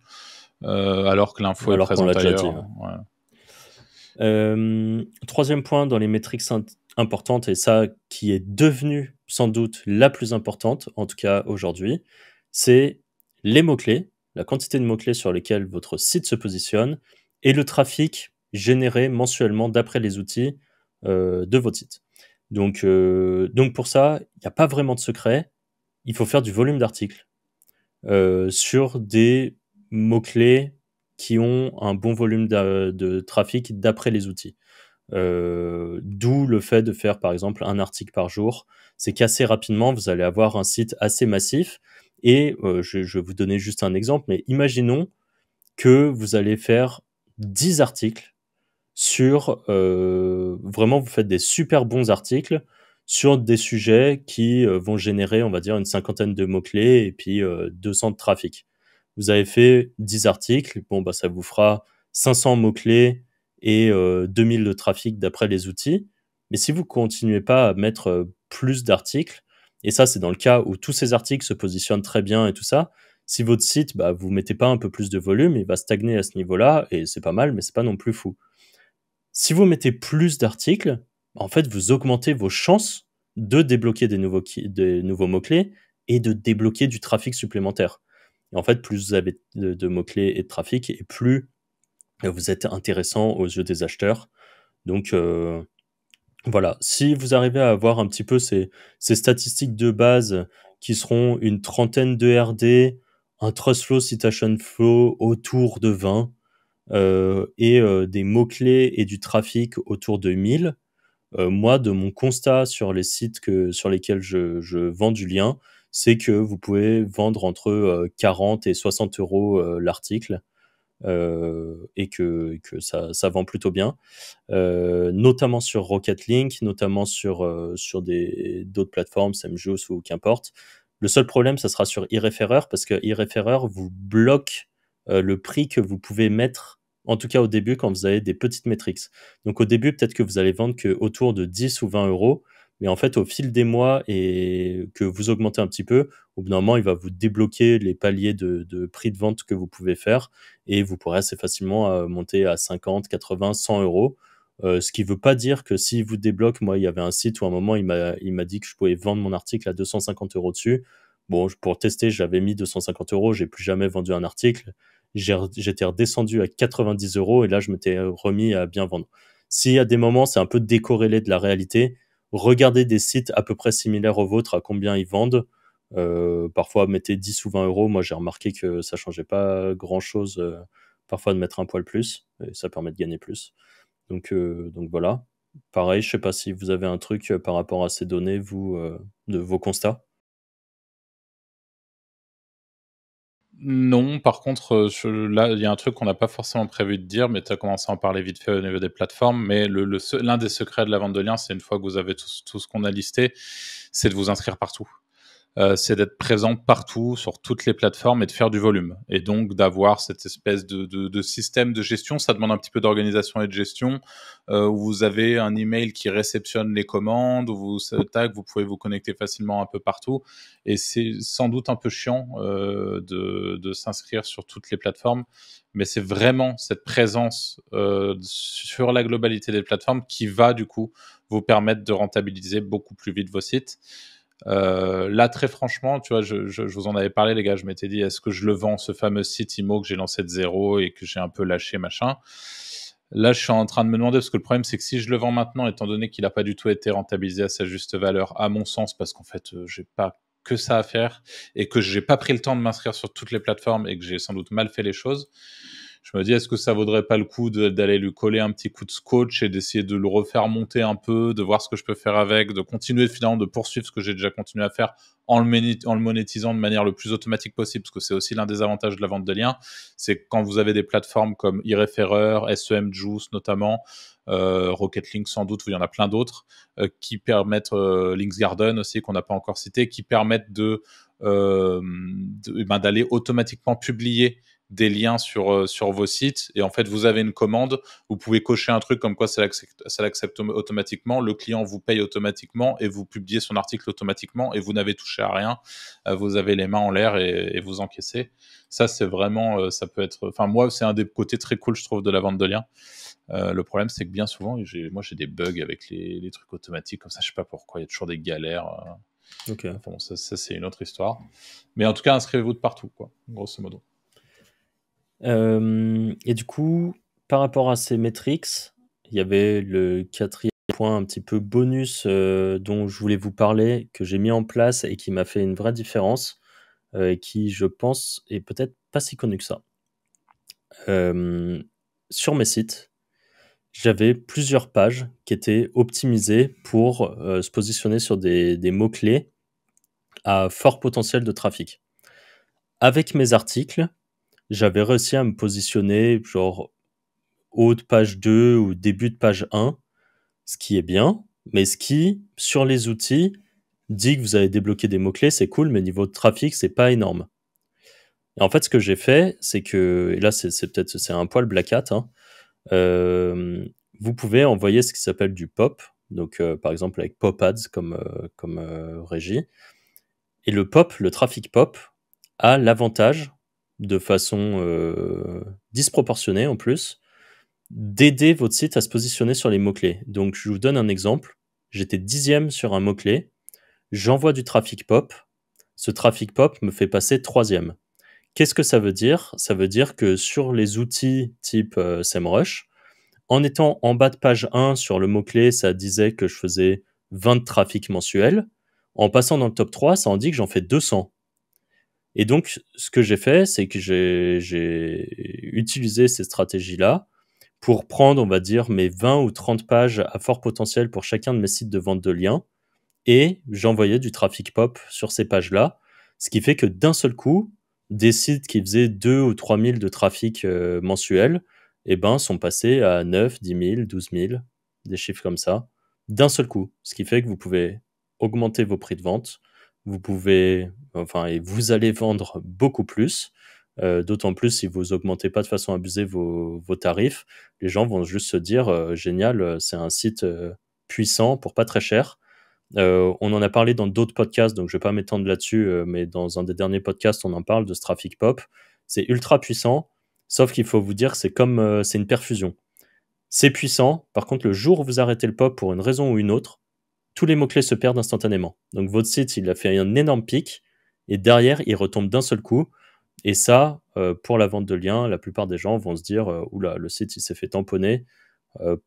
alors que l'info est présente ailleurs. Dit, ouais. Troisième point dans les métriques importantes, et ça qui est devenu sans doute la plus importante, en tout cas aujourd'hui, c'est les mots-clés, la quantité de mots-clés sur lesquels votre site se positionne, et le trafic généré mensuellement d'après les outils de votre site. Donc pour ça, il n'y a pas vraiment de secret. Il faut faire du volume d'articles sur des mots-clés qui ont un bon volume de trafic d'après les outils. D'où le fait de faire par exemple un article par jour. C'est qu'assez rapidement, vous allez avoir un site assez massif. Et je vais vous donner juste un exemple, mais imaginons que vous allez faire 10 articles sur vraiment, vous faites des super bons articles sur des sujets qui vont générer, on va dire, une cinquantaine de mots-clés et puis 200 de trafic. Vous avez fait 10 articles, bon, bah, ça vous fera 500 mots-clés et 2000 de trafic d'après les outils. Mais si vous continuez pas à mettre plus d'articles, et ça, c'est dans le cas où tous ces articles se positionnent très bien et tout ça, si votre site, bah, vous mettez pas un peu plus de volume, il va stagner à ce niveau-là, et c'est pas mal, mais c'est pas non plus fou. Si vous mettez plus d'articles, en fait, vous augmentez vos chances de débloquer des nouveaux mots-clés et de débloquer du trafic supplémentaire. Et en fait, plus vous avez de mots-clés et de trafic, et plus vous êtes intéressant aux yeux des acheteurs. Donc, voilà. Si vous arrivez à avoir un petit peu ces statistiques de base qui seront une trentaine de RD, un Trust Flow, Citation Flow autour de 20, et des mots-clés et du trafic autour de 1000. Moi, de mon constat sur les sites sur lesquels je vends du lien, c'est que vous pouvez vendre entre 40 et 60 euros l'article, et que ça vend plutôt bien, notamment sur Rocket Link, notamment sur d'autres plateformes, Semjuice ou qu'importe. Le seul problème, ça sera sur eReferrer, parce que eReferrer vous bloque le prix que vous pouvez mettre, en tout cas au début, quand vous avez des petites métriques. Donc au début, peut-être que vous allez vendre que autour de 10 ou 20 euros, mais en fait, au fil des mois et que vous augmentez un petit peu, au bout d'un moment, il va vous débloquer les paliers de prix de vente que vous pouvez faire, et vous pourrez assez facilement monter à 50, 80, 100 euros. Ce qui veut pas dire que si vous débloque, moi, il y avait un site où à un moment, il m'a dit que je pouvais vendre mon article à 250 euros dessus. Bon, pour tester, j'avais mis 250 euros, j'ai plus jamais vendu un article. J'étais redescendu à 90 euros et là, je m'étais remis à bien vendre. S'il y a des moments, c'est un peu décorrélé de la réalité. Regardez des sites à peu près similaires aux vôtres, à combien ils vendent. Parfois, mettez 10 ou 20 euros. Moi, j'ai remarqué que ça changeait pas grand-chose, parfois de mettre un poil plus, et ça permet de gagner plus. Donc voilà. Pareil, je sais pas si vous avez un truc par rapport à ces données, vous, de vos constats. Non, par contre, là, il y a un truc qu'on n'a pas forcément prévu de dire, mais tu as commencé à en parler vite fait au niveau des plateformes. Mais l'un des secrets de la vente de liens, c'est une fois que vous avez tout ce qu'on a listé, c'est de vous inscrire partout. C'est d'être présent partout, sur toutes les plateformes et de faire du volume. Et donc d'avoir cette espèce de système de gestion. Ça demande un petit peu d'organisation et de gestion, où vous avez un email qui réceptionne les commandes, où vous pouvez vous connecter facilement un peu partout. Et c'est sans doute un peu chiant de s'inscrire sur toutes les plateformes, mais c'est vraiment cette présence sur la globalité des plateformes qui va du coup vous permettre de rentabiliser beaucoup plus vite vos sites. Là, très franchement, tu vois, je vous en avais parlé, les gars. Je m'étais dit, est-ce que je le vends, ce fameux site IMO que j'ai lancé de zéro et que j'ai un peu lâché, machin. Là, je suis en train de me demander, parce que le problème, c'est que si je le vends maintenant, étant donné qu'il n'a pas du tout été rentabilisé à sa juste valeur, à mon sens, parce qu'en fait, j'ai pas que ça à faire et que j'ai pas pris le temps de m'inscrire sur toutes les plateformes et que j'ai sans doute mal fait les choses. Je me dis, est-ce que ça vaudrait pas le coup d'aller lui coller un petit coup de scotch et d'essayer de le refaire monter un peu, de voir ce que je peux faire avec, de continuer finalement de poursuivre ce que j'ai déjà continué à faire en le monétisant de manière le plus automatique possible, parce que c'est aussi l'un des avantages de la vente de liens, c'est que quand vous avez des plateformes comme eReferrer, Semjuice notamment, Rocket Link sans doute, il y en a plein d'autres, qui permettent, Linksgarden aussi, qu'on n'a pas encore cité, qui permettent d'aller automatiquement publier des liens sur vos sites, et en fait vous avez une commande, vous pouvez cocher un truc comme quoi ça l'accepte automatiquement, le client vous paye automatiquement et vous publiez son article automatiquement et vous n'avez touché à rien, vous avez les mains en l'air et vous encaissez. Ça, c'est vraiment, ça peut être, enfin moi c'est un des côtés très cool, je trouve, de la vente de liens. Le problème, c'est que bien souvent j'ai des bugs avec les trucs automatiques comme ça, je sais pas pourquoi, il y a toujours des galères. Ok. Bon, ça c'est une autre histoire, mais en tout cas inscrivez-vous de partout, quoi, grosso modo. Et du coup, par rapport à ces métriques, il y avait le quatrième point un petit peu bonus dont je voulais vous parler, que j'ai mis en place et qui m'a fait une vraie différence, et qui, je pense, est peut-être pas si connu que ça. Sur mes sites, j'avais plusieurs pages qui étaient optimisées pour se positionner sur des mots-clés à fort potentiel de trafic. Avec mes articles, j'avais réussi à me positionner genre haut de page 2 ou début de page 1, ce qui est bien, mais ce qui, sur les outils, dit que vous avez débloqué des mots-clés, c'est cool, mais niveau de trafic, c'est pas énorme. Et en fait, ce que j'ai fait, c'est que, et là, c'est un poil black hat, hein, vous pouvez envoyer ce qui s'appelle du pop, donc par exemple avec pop ads comme régie. Et le pop, le trafic pop, a l'avantage, de façon disproportionnée en plus, d'aider votre site à se positionner sur les mots-clés. Donc je vous donne un exemple. J'étais 10e sur un mot-clé, j'envoie du trafic pop, ce trafic pop me fait passer 3e. Qu'est-ce que ça veut dire? Ça veut dire que sur les outils type SEMrush, en étant en bas de page 1 sur le mot-clé, ça disait que je faisais 20 trafics mensuels. En passant dans le top 3, ça en dit que j'en fais 200. Et donc, ce que j'ai fait, c'est que j'ai utilisé ces stratégies-là pour prendre, on va dire, mes 20 ou 30 pages à fort potentiel pour chacun de mes sites de vente de liens. Et j'envoyais du trafic pop sur ces pages-là. Ce qui fait que d'un seul coup, des sites qui faisaient 2 ou 3 000 de trafic mensuel, sont passés à 9, 10 000, 12 000, des chiffres comme ça, d'un seul coup. Ce qui fait que vous pouvez augmenter vos prix de vente, et vous allez vendre beaucoup plus, d'autant plus si vous augmentez pas de façon abusée vos tarifs. Les gens vont juste se dire, génial, c'est un site puissant pour pas très cher. On en a parlé dans d'autres podcasts, donc je vais pas m'étendre là-dessus, mais dans un des derniers podcasts, on en parle de ce trafic pop. C'est ultra puissant, sauf qu'il faut vous dire que c'est une perfusion. C'est puissant, par contre, le jour où vous arrêtez le pop pour une raison ou une autre, tous les mots-clés se perdent instantanément. Donc votre site, il a fait un énorme pic, et derrière, il retombe d'un seul coup. Et ça, pour la vente de liens, la plupart des gens vont se dire oula, le site, il s'est fait tamponner,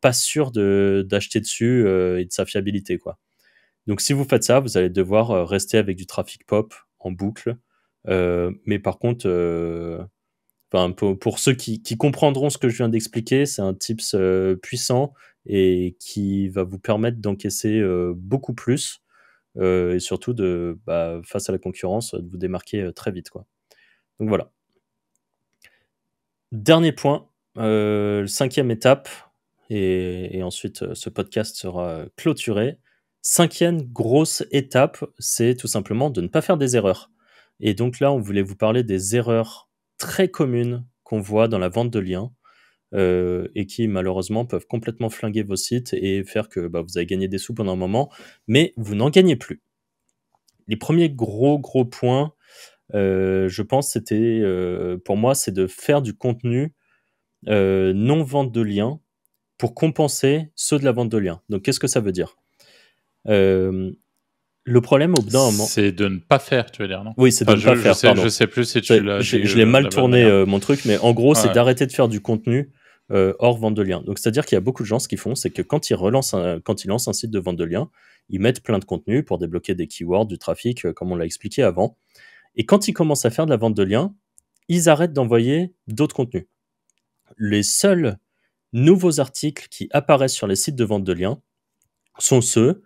pas sûr d'acheter dessus et de sa fiabilité, quoi. Donc si vous faites ça, vous allez devoir rester avec du trafic pop en boucle. Mais par contre, pour ceux qui comprendront ce que je viens d'expliquer, c'est un tips puissant et qui va vous permettre d'encaisser beaucoup plus et surtout face à la concurrence, de vous démarquer très vite, quoi. Donc voilà. Dernier point, 5e étape, et ensuite ce podcast sera clôturé. 5e grosse étape, c'est tout simplement de ne pas faire des erreurs. Et donc là, on voulait vous parler des erreurs très communes qu'on voit dans la vente de liens et qui malheureusement peuvent complètement flinguer vos sites et faire que vous avez gagné des sous pendant un moment, mais vous n'en gagnez plus. Les premiers gros points, je pense, c'était pour moi, c'est de faire du contenu non vente de liens pour compenser ceux de la vente de liens. Donc, qu'est-ce que ça veut dire? Le problème, au bout d'un moment... C'est de ne pas faire, tu veux dire, non? Oui, c'est de ne pas faire, pardon. Je sais plus si tu l'as dit. Je l'ai mal tourné, mon truc, mais en gros, c'est d'arrêter de faire du contenu hors vente de liens. Donc, c'est-à-dire qu'il y a beaucoup de gens, ce qu'ils font, c'est que quand ils lancent un site de vente de liens, ils mettent plein de contenu pour débloquer des keywords, du trafic, comme on l'a expliqué avant. Et quand ils commencent à faire de la vente de liens, ils arrêtent d'envoyer d'autres contenus. Les seuls nouveaux articles qui apparaissent sur les sites de vente de liens sont ceux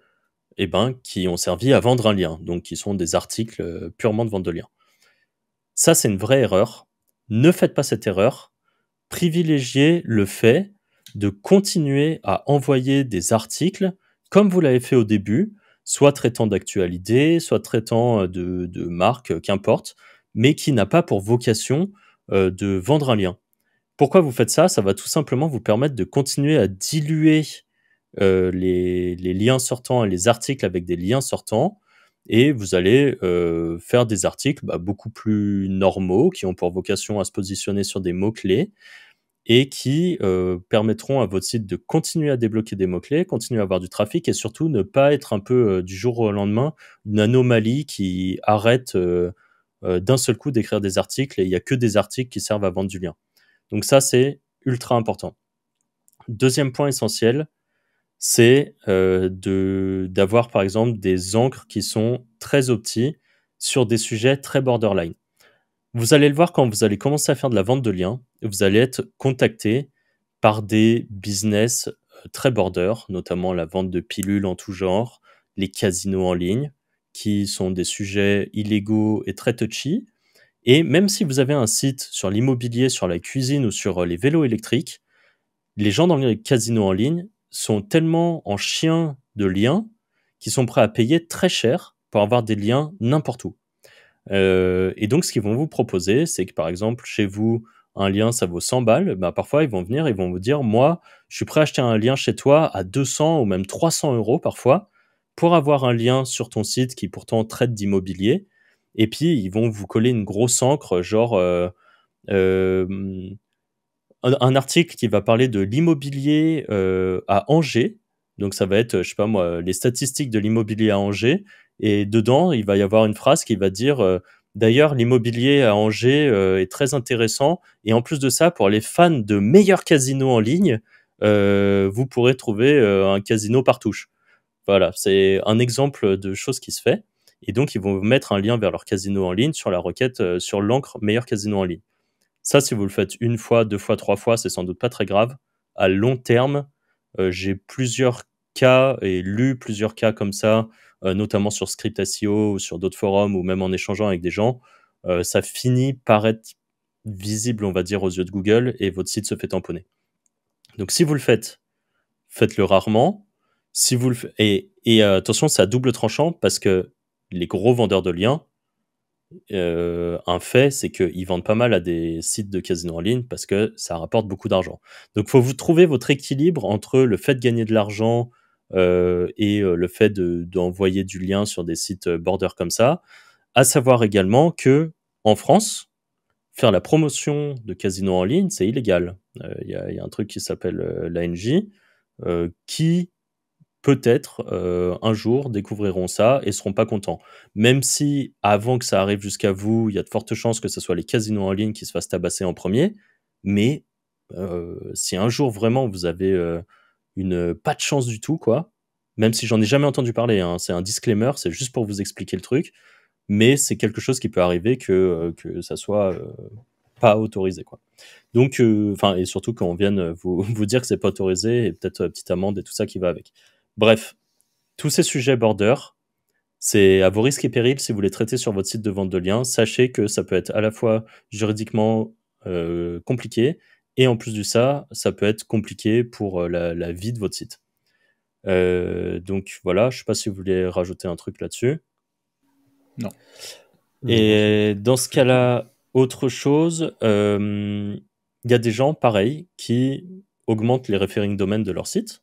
qui ont servi à vendre un lien, donc qui sont des articles purement de vente de liens. Ça, c'est une vraie erreur. Ne faites pas cette erreur. Privilégiez le fait de continuer à envoyer des articles comme vous l'avez fait au début, soit traitant d'actualité, soit traitant de marque, qu'importe, mais qui n'a pas pour vocation de vendre un lien. Pourquoi vous faites ça? Ça va tout simplement vous permettre de continuer à diluer les liens sortants et les articles avec des liens sortants, et vous allez faire des articles beaucoup plus normaux, qui ont pour vocation à se positionner sur des mots-clés, et qui permettront à votre site de continuer à débloquer des mots-clés, continuer à avoir du trafic, et surtout ne pas être un peu du jour au lendemain une anomalie qui arrête d'un seul coup d'écrire des articles, et il n'y a que des articles qui servent à vendre du lien. Donc ça, c'est ultra important. Deuxième point essentiel, c'est d'avoir par exemple des encres qui sont très opti sur des sujets très borderline. Vous allez le voir quand vous allez commencer à faire de la vente de liens, vous allez être contacté par des business très border, notamment la vente de pilules en tout genre, les casinos en ligne, qui sont des sujets illégaux et très touchy. Et même si vous avez un site sur l'immobilier, sur la cuisine ou sur les vélos électriques, les gens dans les casinos en ligne sont tellement en chien de liens qu'ils sont prêts à payer très cher pour avoir des liens n'importe où. Et donc, ce qu'ils vont vous proposer, c'est que par exemple, chez vous, un lien, ça vaut 100 balles. Ben, parfois, ils vont venir, ils vont vous dire, moi, je suis prêt à acheter un lien chez toi à 200 ou même 300 euros parfois pour avoir un lien sur ton site qui pourtant traite d'immobilier. Et puis, ils vont vous coller une grosse encre, genre euh, un article qui va parler de l'immobilier à Angers. Donc, ça va être, je sais pas moi, les statistiques de l'immobilier à Angers. Et dedans, il va y avoir une phrase qui va dire d'ailleurs, l'immobilier à Angers est très intéressant. Et en plus de ça, pour les fans de meilleurs casinos en ligne, vous pourrez trouver un casino par touche. Voilà, c'est un exemple de choses qui se fait. Et donc, ils vont vous mettre un lien vers leur casino en ligne sur la requête, sur l'encre meilleur casino en ligne. Ça, si vous le faites une fois, deux fois, trois fois, c'est sans doute pas très grave. À long terme, j'ai plusieurs cas et lu plusieurs cas comme ça, notamment sur Script SEO ou sur d'autres forums ou même en échangeant avec des gens. Ça finit par être visible, on va dire, aux yeux de Google et votre site se fait tamponner. Donc, si vous le faites, faites-le rarement. Si vous le et attention, c'est à double tranchant parce que les gros vendeurs de liens, un fait, c'est qu'ils vendent pas mal à des sites de casinos en ligne parce que ça rapporte beaucoup d'argent. Donc, il faut vous trouver votre équilibre entre le fait de gagner de l'argent et le fait d'envoyer du lien sur des sites border comme ça. À savoir également que en France, faire la promotion de casinos en ligne, c'est illégal. Il y a un truc qui s'appelle l'ANJ qui peut-être un jour découvriront ça et seront pas contents. Même si avant que ça arrive jusqu'à vous, il y a de fortes chances que ce soit les casinos en ligne qui se fassent tabasser en premier. Mais si un jour vraiment vous avez pas de chance du tout, quoi, même si j'en ai jamais entendu parler, hein, c'est un disclaimer, c'est juste pour vous expliquer le truc, mais c'est quelque chose qui peut arriver que ça soit pas autorisé, quoi. Donc, et surtout qu'on vienne vous dire que c'est pas autorisé et peut-être petite amende et tout ça qui va avec. Bref, tous ces sujets border, c'est à vos risques et périls si vous les traitez sur votre site de vente de liens. Sachez que ça peut être à la fois juridiquement compliqué et en plus de ça, ça peut être compliqué pour la vie de votre site. Donc voilà, je ne sais pas si vous voulez rajouter un truc là-dessus. Non. Et dans ce cas-là, autre chose, il y a des gens, pareil, qui augmentent les referring domaines de leur site.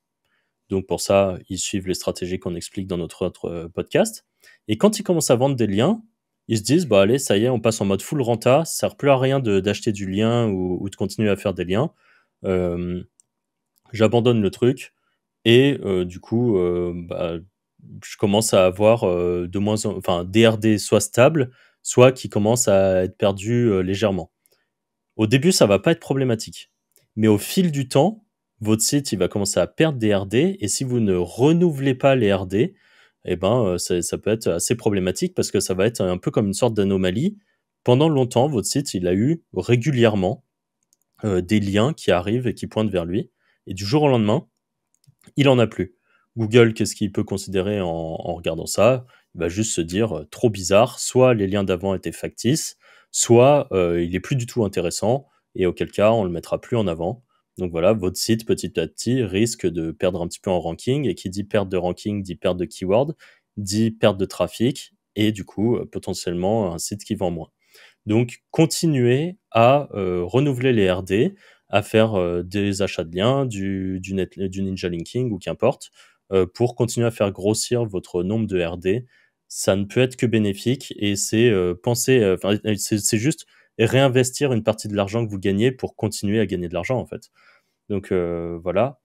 Donc pour ça, ils suivent les stratégies qu'on explique dans notre autre podcast. Et quand ils commencent à vendre des liens, ils se disent, bah allez, ça y est, on passe en mode full renta, ça sert plus à rien d'acheter du lien ou de continuer à faire des liens. J'abandonne le truc et du coup, je commence à avoir DRD soit stable, soit qui commence à être perdu légèrement. Au début, ça va pas être problématique. Mais au fil du temps, votre site il va commencer à perdre des RD et si vous ne renouvelez pas les RD, eh ben, ça peut être assez problématique parce que ça va être un peu comme une sorte d'anomalie. Pendant longtemps, votre site il a eu régulièrement des liens qui arrivent et qui pointent vers lui. Et du jour au lendemain, il en a plus. Google, qu'est-ce qu'il peut considérer en regardant ça? Il va juste se dire trop bizarre, soit les liens d'avant étaient factices, soit il est plus du tout intéressant, et auquel cas on le mettra plus en avant. Donc voilà, votre site petit à petit risque de perdre un petit peu en ranking, et qui dit perte de ranking dit perte de keyword, dit perte de trafic, et du coup potentiellement un site qui vend moins. Donc continuez à renouveler les RD, à faire des achats de liens, du ninja linking ou qu'importe, pour continuer à faire grossir votre nombre de RD. Ça ne peut être que bénéfique et c'est c'est juste réinvestir une partie de l'argent que vous gagnez pour continuer à gagner de l'argent en fait. Donc voilà.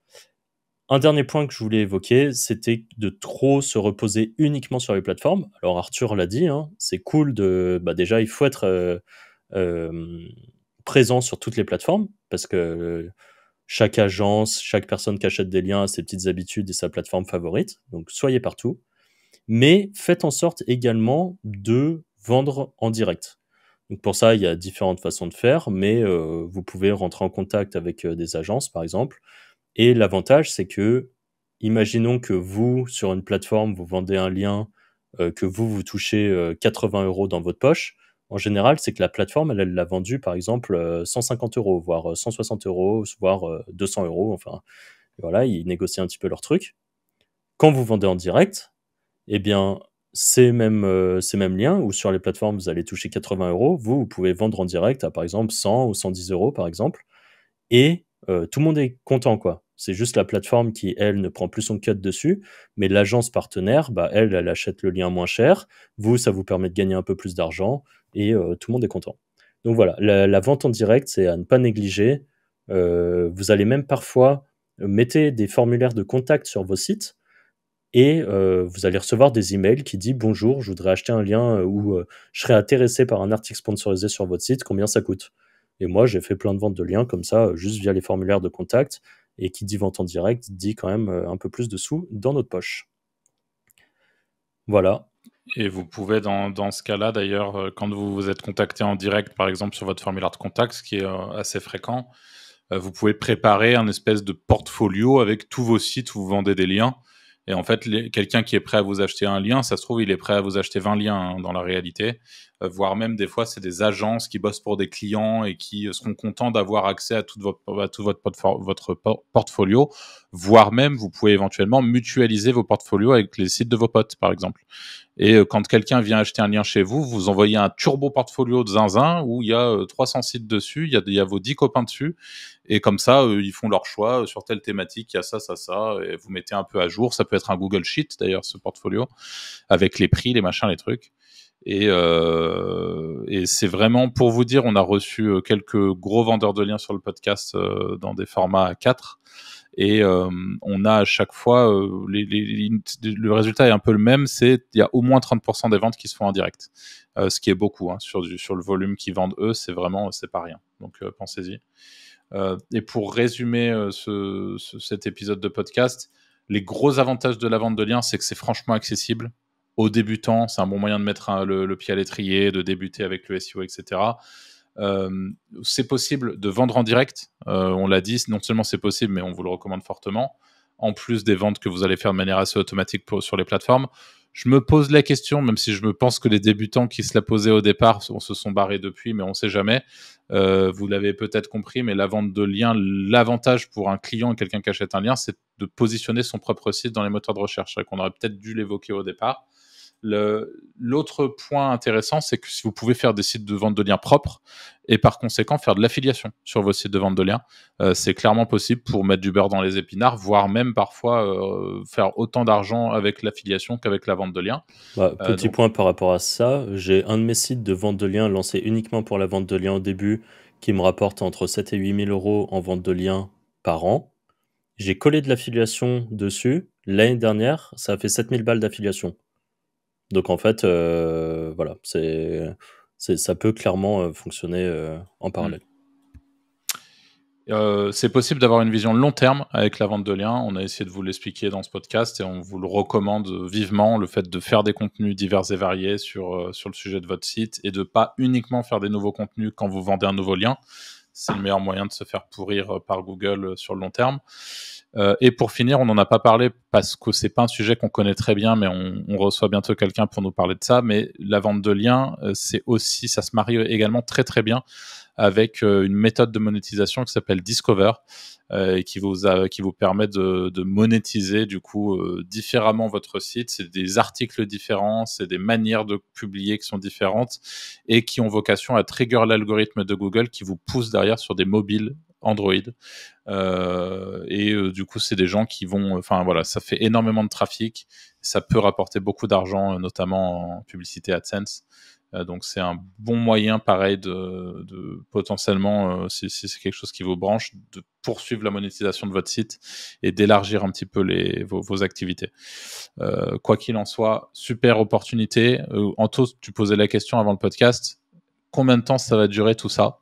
Un dernier point que je voulais évoquer, c'était de trop se reposer uniquement sur les plateformes. Alors Arthur l'a dit, hein, c'est cool déjà il faut être présent sur toutes les plateformes parce que chaque agence, chaque personne qui achète des liens a ses petites habitudes et sa plateforme favorite. Donc soyez partout. Mais faites en sorte également de vendre en direct. Donc pour ça, il y a différentes façons de faire, mais vous pouvez rentrer en contact avec des agences, par exemple. Et l'avantage, c'est que, imaginons que vous, sur une plateforme, vous vendez un lien, que vous touchez 80 € dans votre poche. En général, c'est que la plateforme, elle l'a vendu, par exemple, 150 €, voire 160 €, voire 200 €. Enfin, voilà, ils négocient un petit peu leur truc. Quand vous vendez en direct, eh bien, ces mêmes liens, ou sur les plateformes, vous allez toucher 80 €, vous pouvez vendre en direct à, par exemple, 100 ou 110 €, par exemple, et tout le monde est content, quoi. C'est juste la plateforme qui, elle, ne prend plus son cut dessus, mais l'agence partenaire, bah, elle achète le lien moins cher. Vous, ça vous permet de gagner un peu plus d'argent, et tout le monde est content. Donc voilà, la vente en direct, c'est à ne pas négliger. Vous allez même parfois mettez des formulaires de contact sur vos sites, et vous allez recevoir des emails qui disent: «Bonjour, je voudrais acheter un lien, ou je serais intéressé par un article sponsorisé sur votre site, combien ça coûte?» Et moi, j'ai fait plein de ventes de liens comme ça, juste via les formulaires de contact, et qui dit vente en direct, dit quand même, un peu plus de sous dans notre poche. Voilà. Et vous pouvez, dans ce cas-là, d'ailleurs, quand vous vous êtes contacté en direct, par exemple, sur votre formulaire de contact, ce qui est assez fréquent, vous pouvez préparer un espèce de portfolio avec tous vos sites où vous vendez des liens. Et en fait, quelqu'un qui est prêt à vous acheter un lien, ça se trouve, il est prêt à vous acheter 20 liens, hein, dans la réalité. Voire même, des fois, c'est des agences qui bossent pour des clients et qui seront contents d'avoir accès à tout votre portfolio. Voire même, vous pouvez éventuellement mutualiser vos portfolios avec les sites de vos potes, par exemple. Et quand quelqu'un vient acheter un lien chez vous, vous envoyez un turbo portfolio de zinzin où il y a 300 sites dessus, il y a vos 10 copains dessus. Et comme ça, ils font leur choix sur telle thématique, il y a ça, ça, ça, et vous mettez un peu à jour. Ça peut être un Google Sheet, d'ailleurs, ce portfolio, avec les prix, les machins, les trucs. Et c'est vraiment, pour vous dire, on a reçu quelques gros vendeurs de liens sur le podcast dans des formats A4. Et on a à chaque fois, le résultat est un peu le même, il y a au moins 30% des ventes qui se font en direct. Ce qui est beaucoup, hein, sur le volume qu'ils vendent eux, c'est pas rien. Donc pensez-y. Et pour résumer cet épisode de podcast, les gros avantages de la vente de liens, c'est que c'est franchement accessible. Aux débutants, c'est un bon moyen de mettre le pied à l'étrier, de débuter avec le SEO, etc. C'est possible de vendre en direct. On l'a dit, non seulement c'est possible, mais on vous le recommande fortement. En plus des ventes que vous allez faire de manière assez automatique sur les plateformes. Je me pose la question, même si je me pense que les débutants qui se la posaient au départ se sont barrés depuis, mais on ne sait jamais. Vous l'avez peut-être compris, mais la vente de liens, l'avantage pour un client et quelqu'un qui achète un lien, c'est de positionner son propre site dans les moteurs de recherche. C'est vrai qu'on aurait peut-être dû l'évoquer au départ. L'autre point intéressant, c'est que si vous pouvez faire des sites de vente de liens propres et par conséquent faire de l'affiliation sur vos sites de vente de liens, c'est clairement possible pour mettre du beurre dans les épinards, voire même parfois faire autant d'argent avec l'affiliation qu'avec la vente de liens. Petit point par rapport à ça, j'ai un de mes sites de vente de liens lancé uniquement pour la vente de liens au début, qui me rapporte entre 7 et 8 000 € en vente de liens par an. J'ai collé de l'affiliation dessus. L'année dernière, ça a fait 7 000 balles d'affiliation. Donc en fait, voilà, ça peut clairement fonctionner en parallèle. C'est possible d'avoir une vision long terme avec la vente de liens. On a essayé de vous l'expliquer dans ce podcast et on vous le recommande vivement, le fait de faire des contenus divers et variés sur le sujet de votre site et de pas uniquement faire des nouveaux contenus quand vous vendez un nouveau lien. C'est le meilleur moyen de se faire pourrir par Google sur le long terme. Et pour finir, on n'en a pas parlé parce que c'est pas un sujet qu'on connaît très bien, mais on reçoit bientôt quelqu'un pour nous parler de ça. Mais la vente de liens, c'est aussi, ça se marie également très très bien avec une méthode de monétisation qui s'appelle Discover, qui vous permet de monétiser du coup différemment votre site. C'est des articles différents, c'est des manières de publier qui sont différentes et qui ont vocation à trigger l'algorithme de Google qui vous pousse derrière sur des mobiles Android. Du coup, c'est des gens qui vont... Enfin, voilà, ça fait énormément de trafic. Ça peut rapporter beaucoup d'argent, notamment en publicité AdSense. Donc, c'est un bon moyen, pareil, de potentiellement, si c'est quelque chose qui vous branche, de poursuivre la monétisation de votre site et d'élargir un petit peu vos activités. Quoi qu'il en soit, super opportunité. Anto, tu posais la question avant le podcast. Combien de temps ça va durer tout ça ?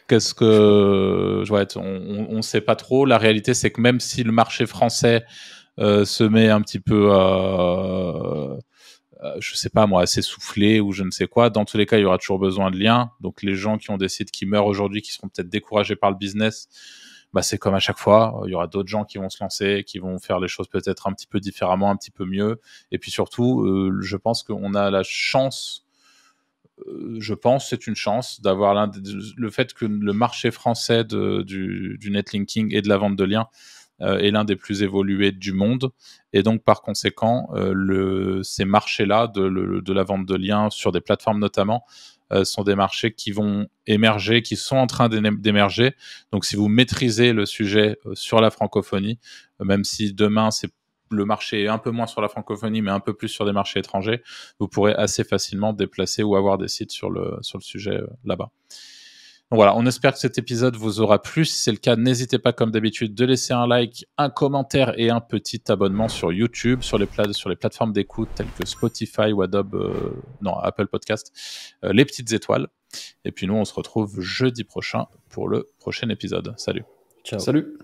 Qu'est-ce que... Ouais, on ne sait pas trop. La réalité, c'est que même si le marché français se met un petit peu je sais pas moi, assez soufflé ou je ne sais quoi. Dans tous les cas, il y aura toujours besoin de liens. Donc les gens qui ont des sites qui meurent aujourd'hui, qui seront peut-être découragés par le business, bah c'est comme à chaque fois. Il y aura d'autres gens qui vont se lancer, qui vont faire les choses peut-être un petit peu différemment, un petit peu mieux. Et puis surtout, je pense qu'on a la chance. Je pense c'est une chance d'avoir le fait que le marché français du netlinking et de la vente de liens est l'un des plus évolués du monde, et donc par conséquent ces marchés-là de la vente de liens sur des plateformes notamment sont des marchés qui vont émerger, qui sont en train d'émerger. Donc si vous maîtrisez le sujet sur la francophonie, même si demain le marché est un peu moins sur la francophonie, mais un peu plus sur des marchés étrangers, vous pourrez assez facilement déplacer ou avoir des sites sur le sujet là-bas. Donc voilà, on espère que cet épisode vous aura plu. Si c'est le cas, n'hésitez pas, comme d'habitude, de laisser un like, un commentaire et un petit abonnement sur YouTube, sur les plateformes d'écoute telles que Spotify ou Apple Podcast, les petites étoiles. Et puis nous, on se retrouve jeudi prochain pour le prochain épisode. Salut. Ciao. Salut.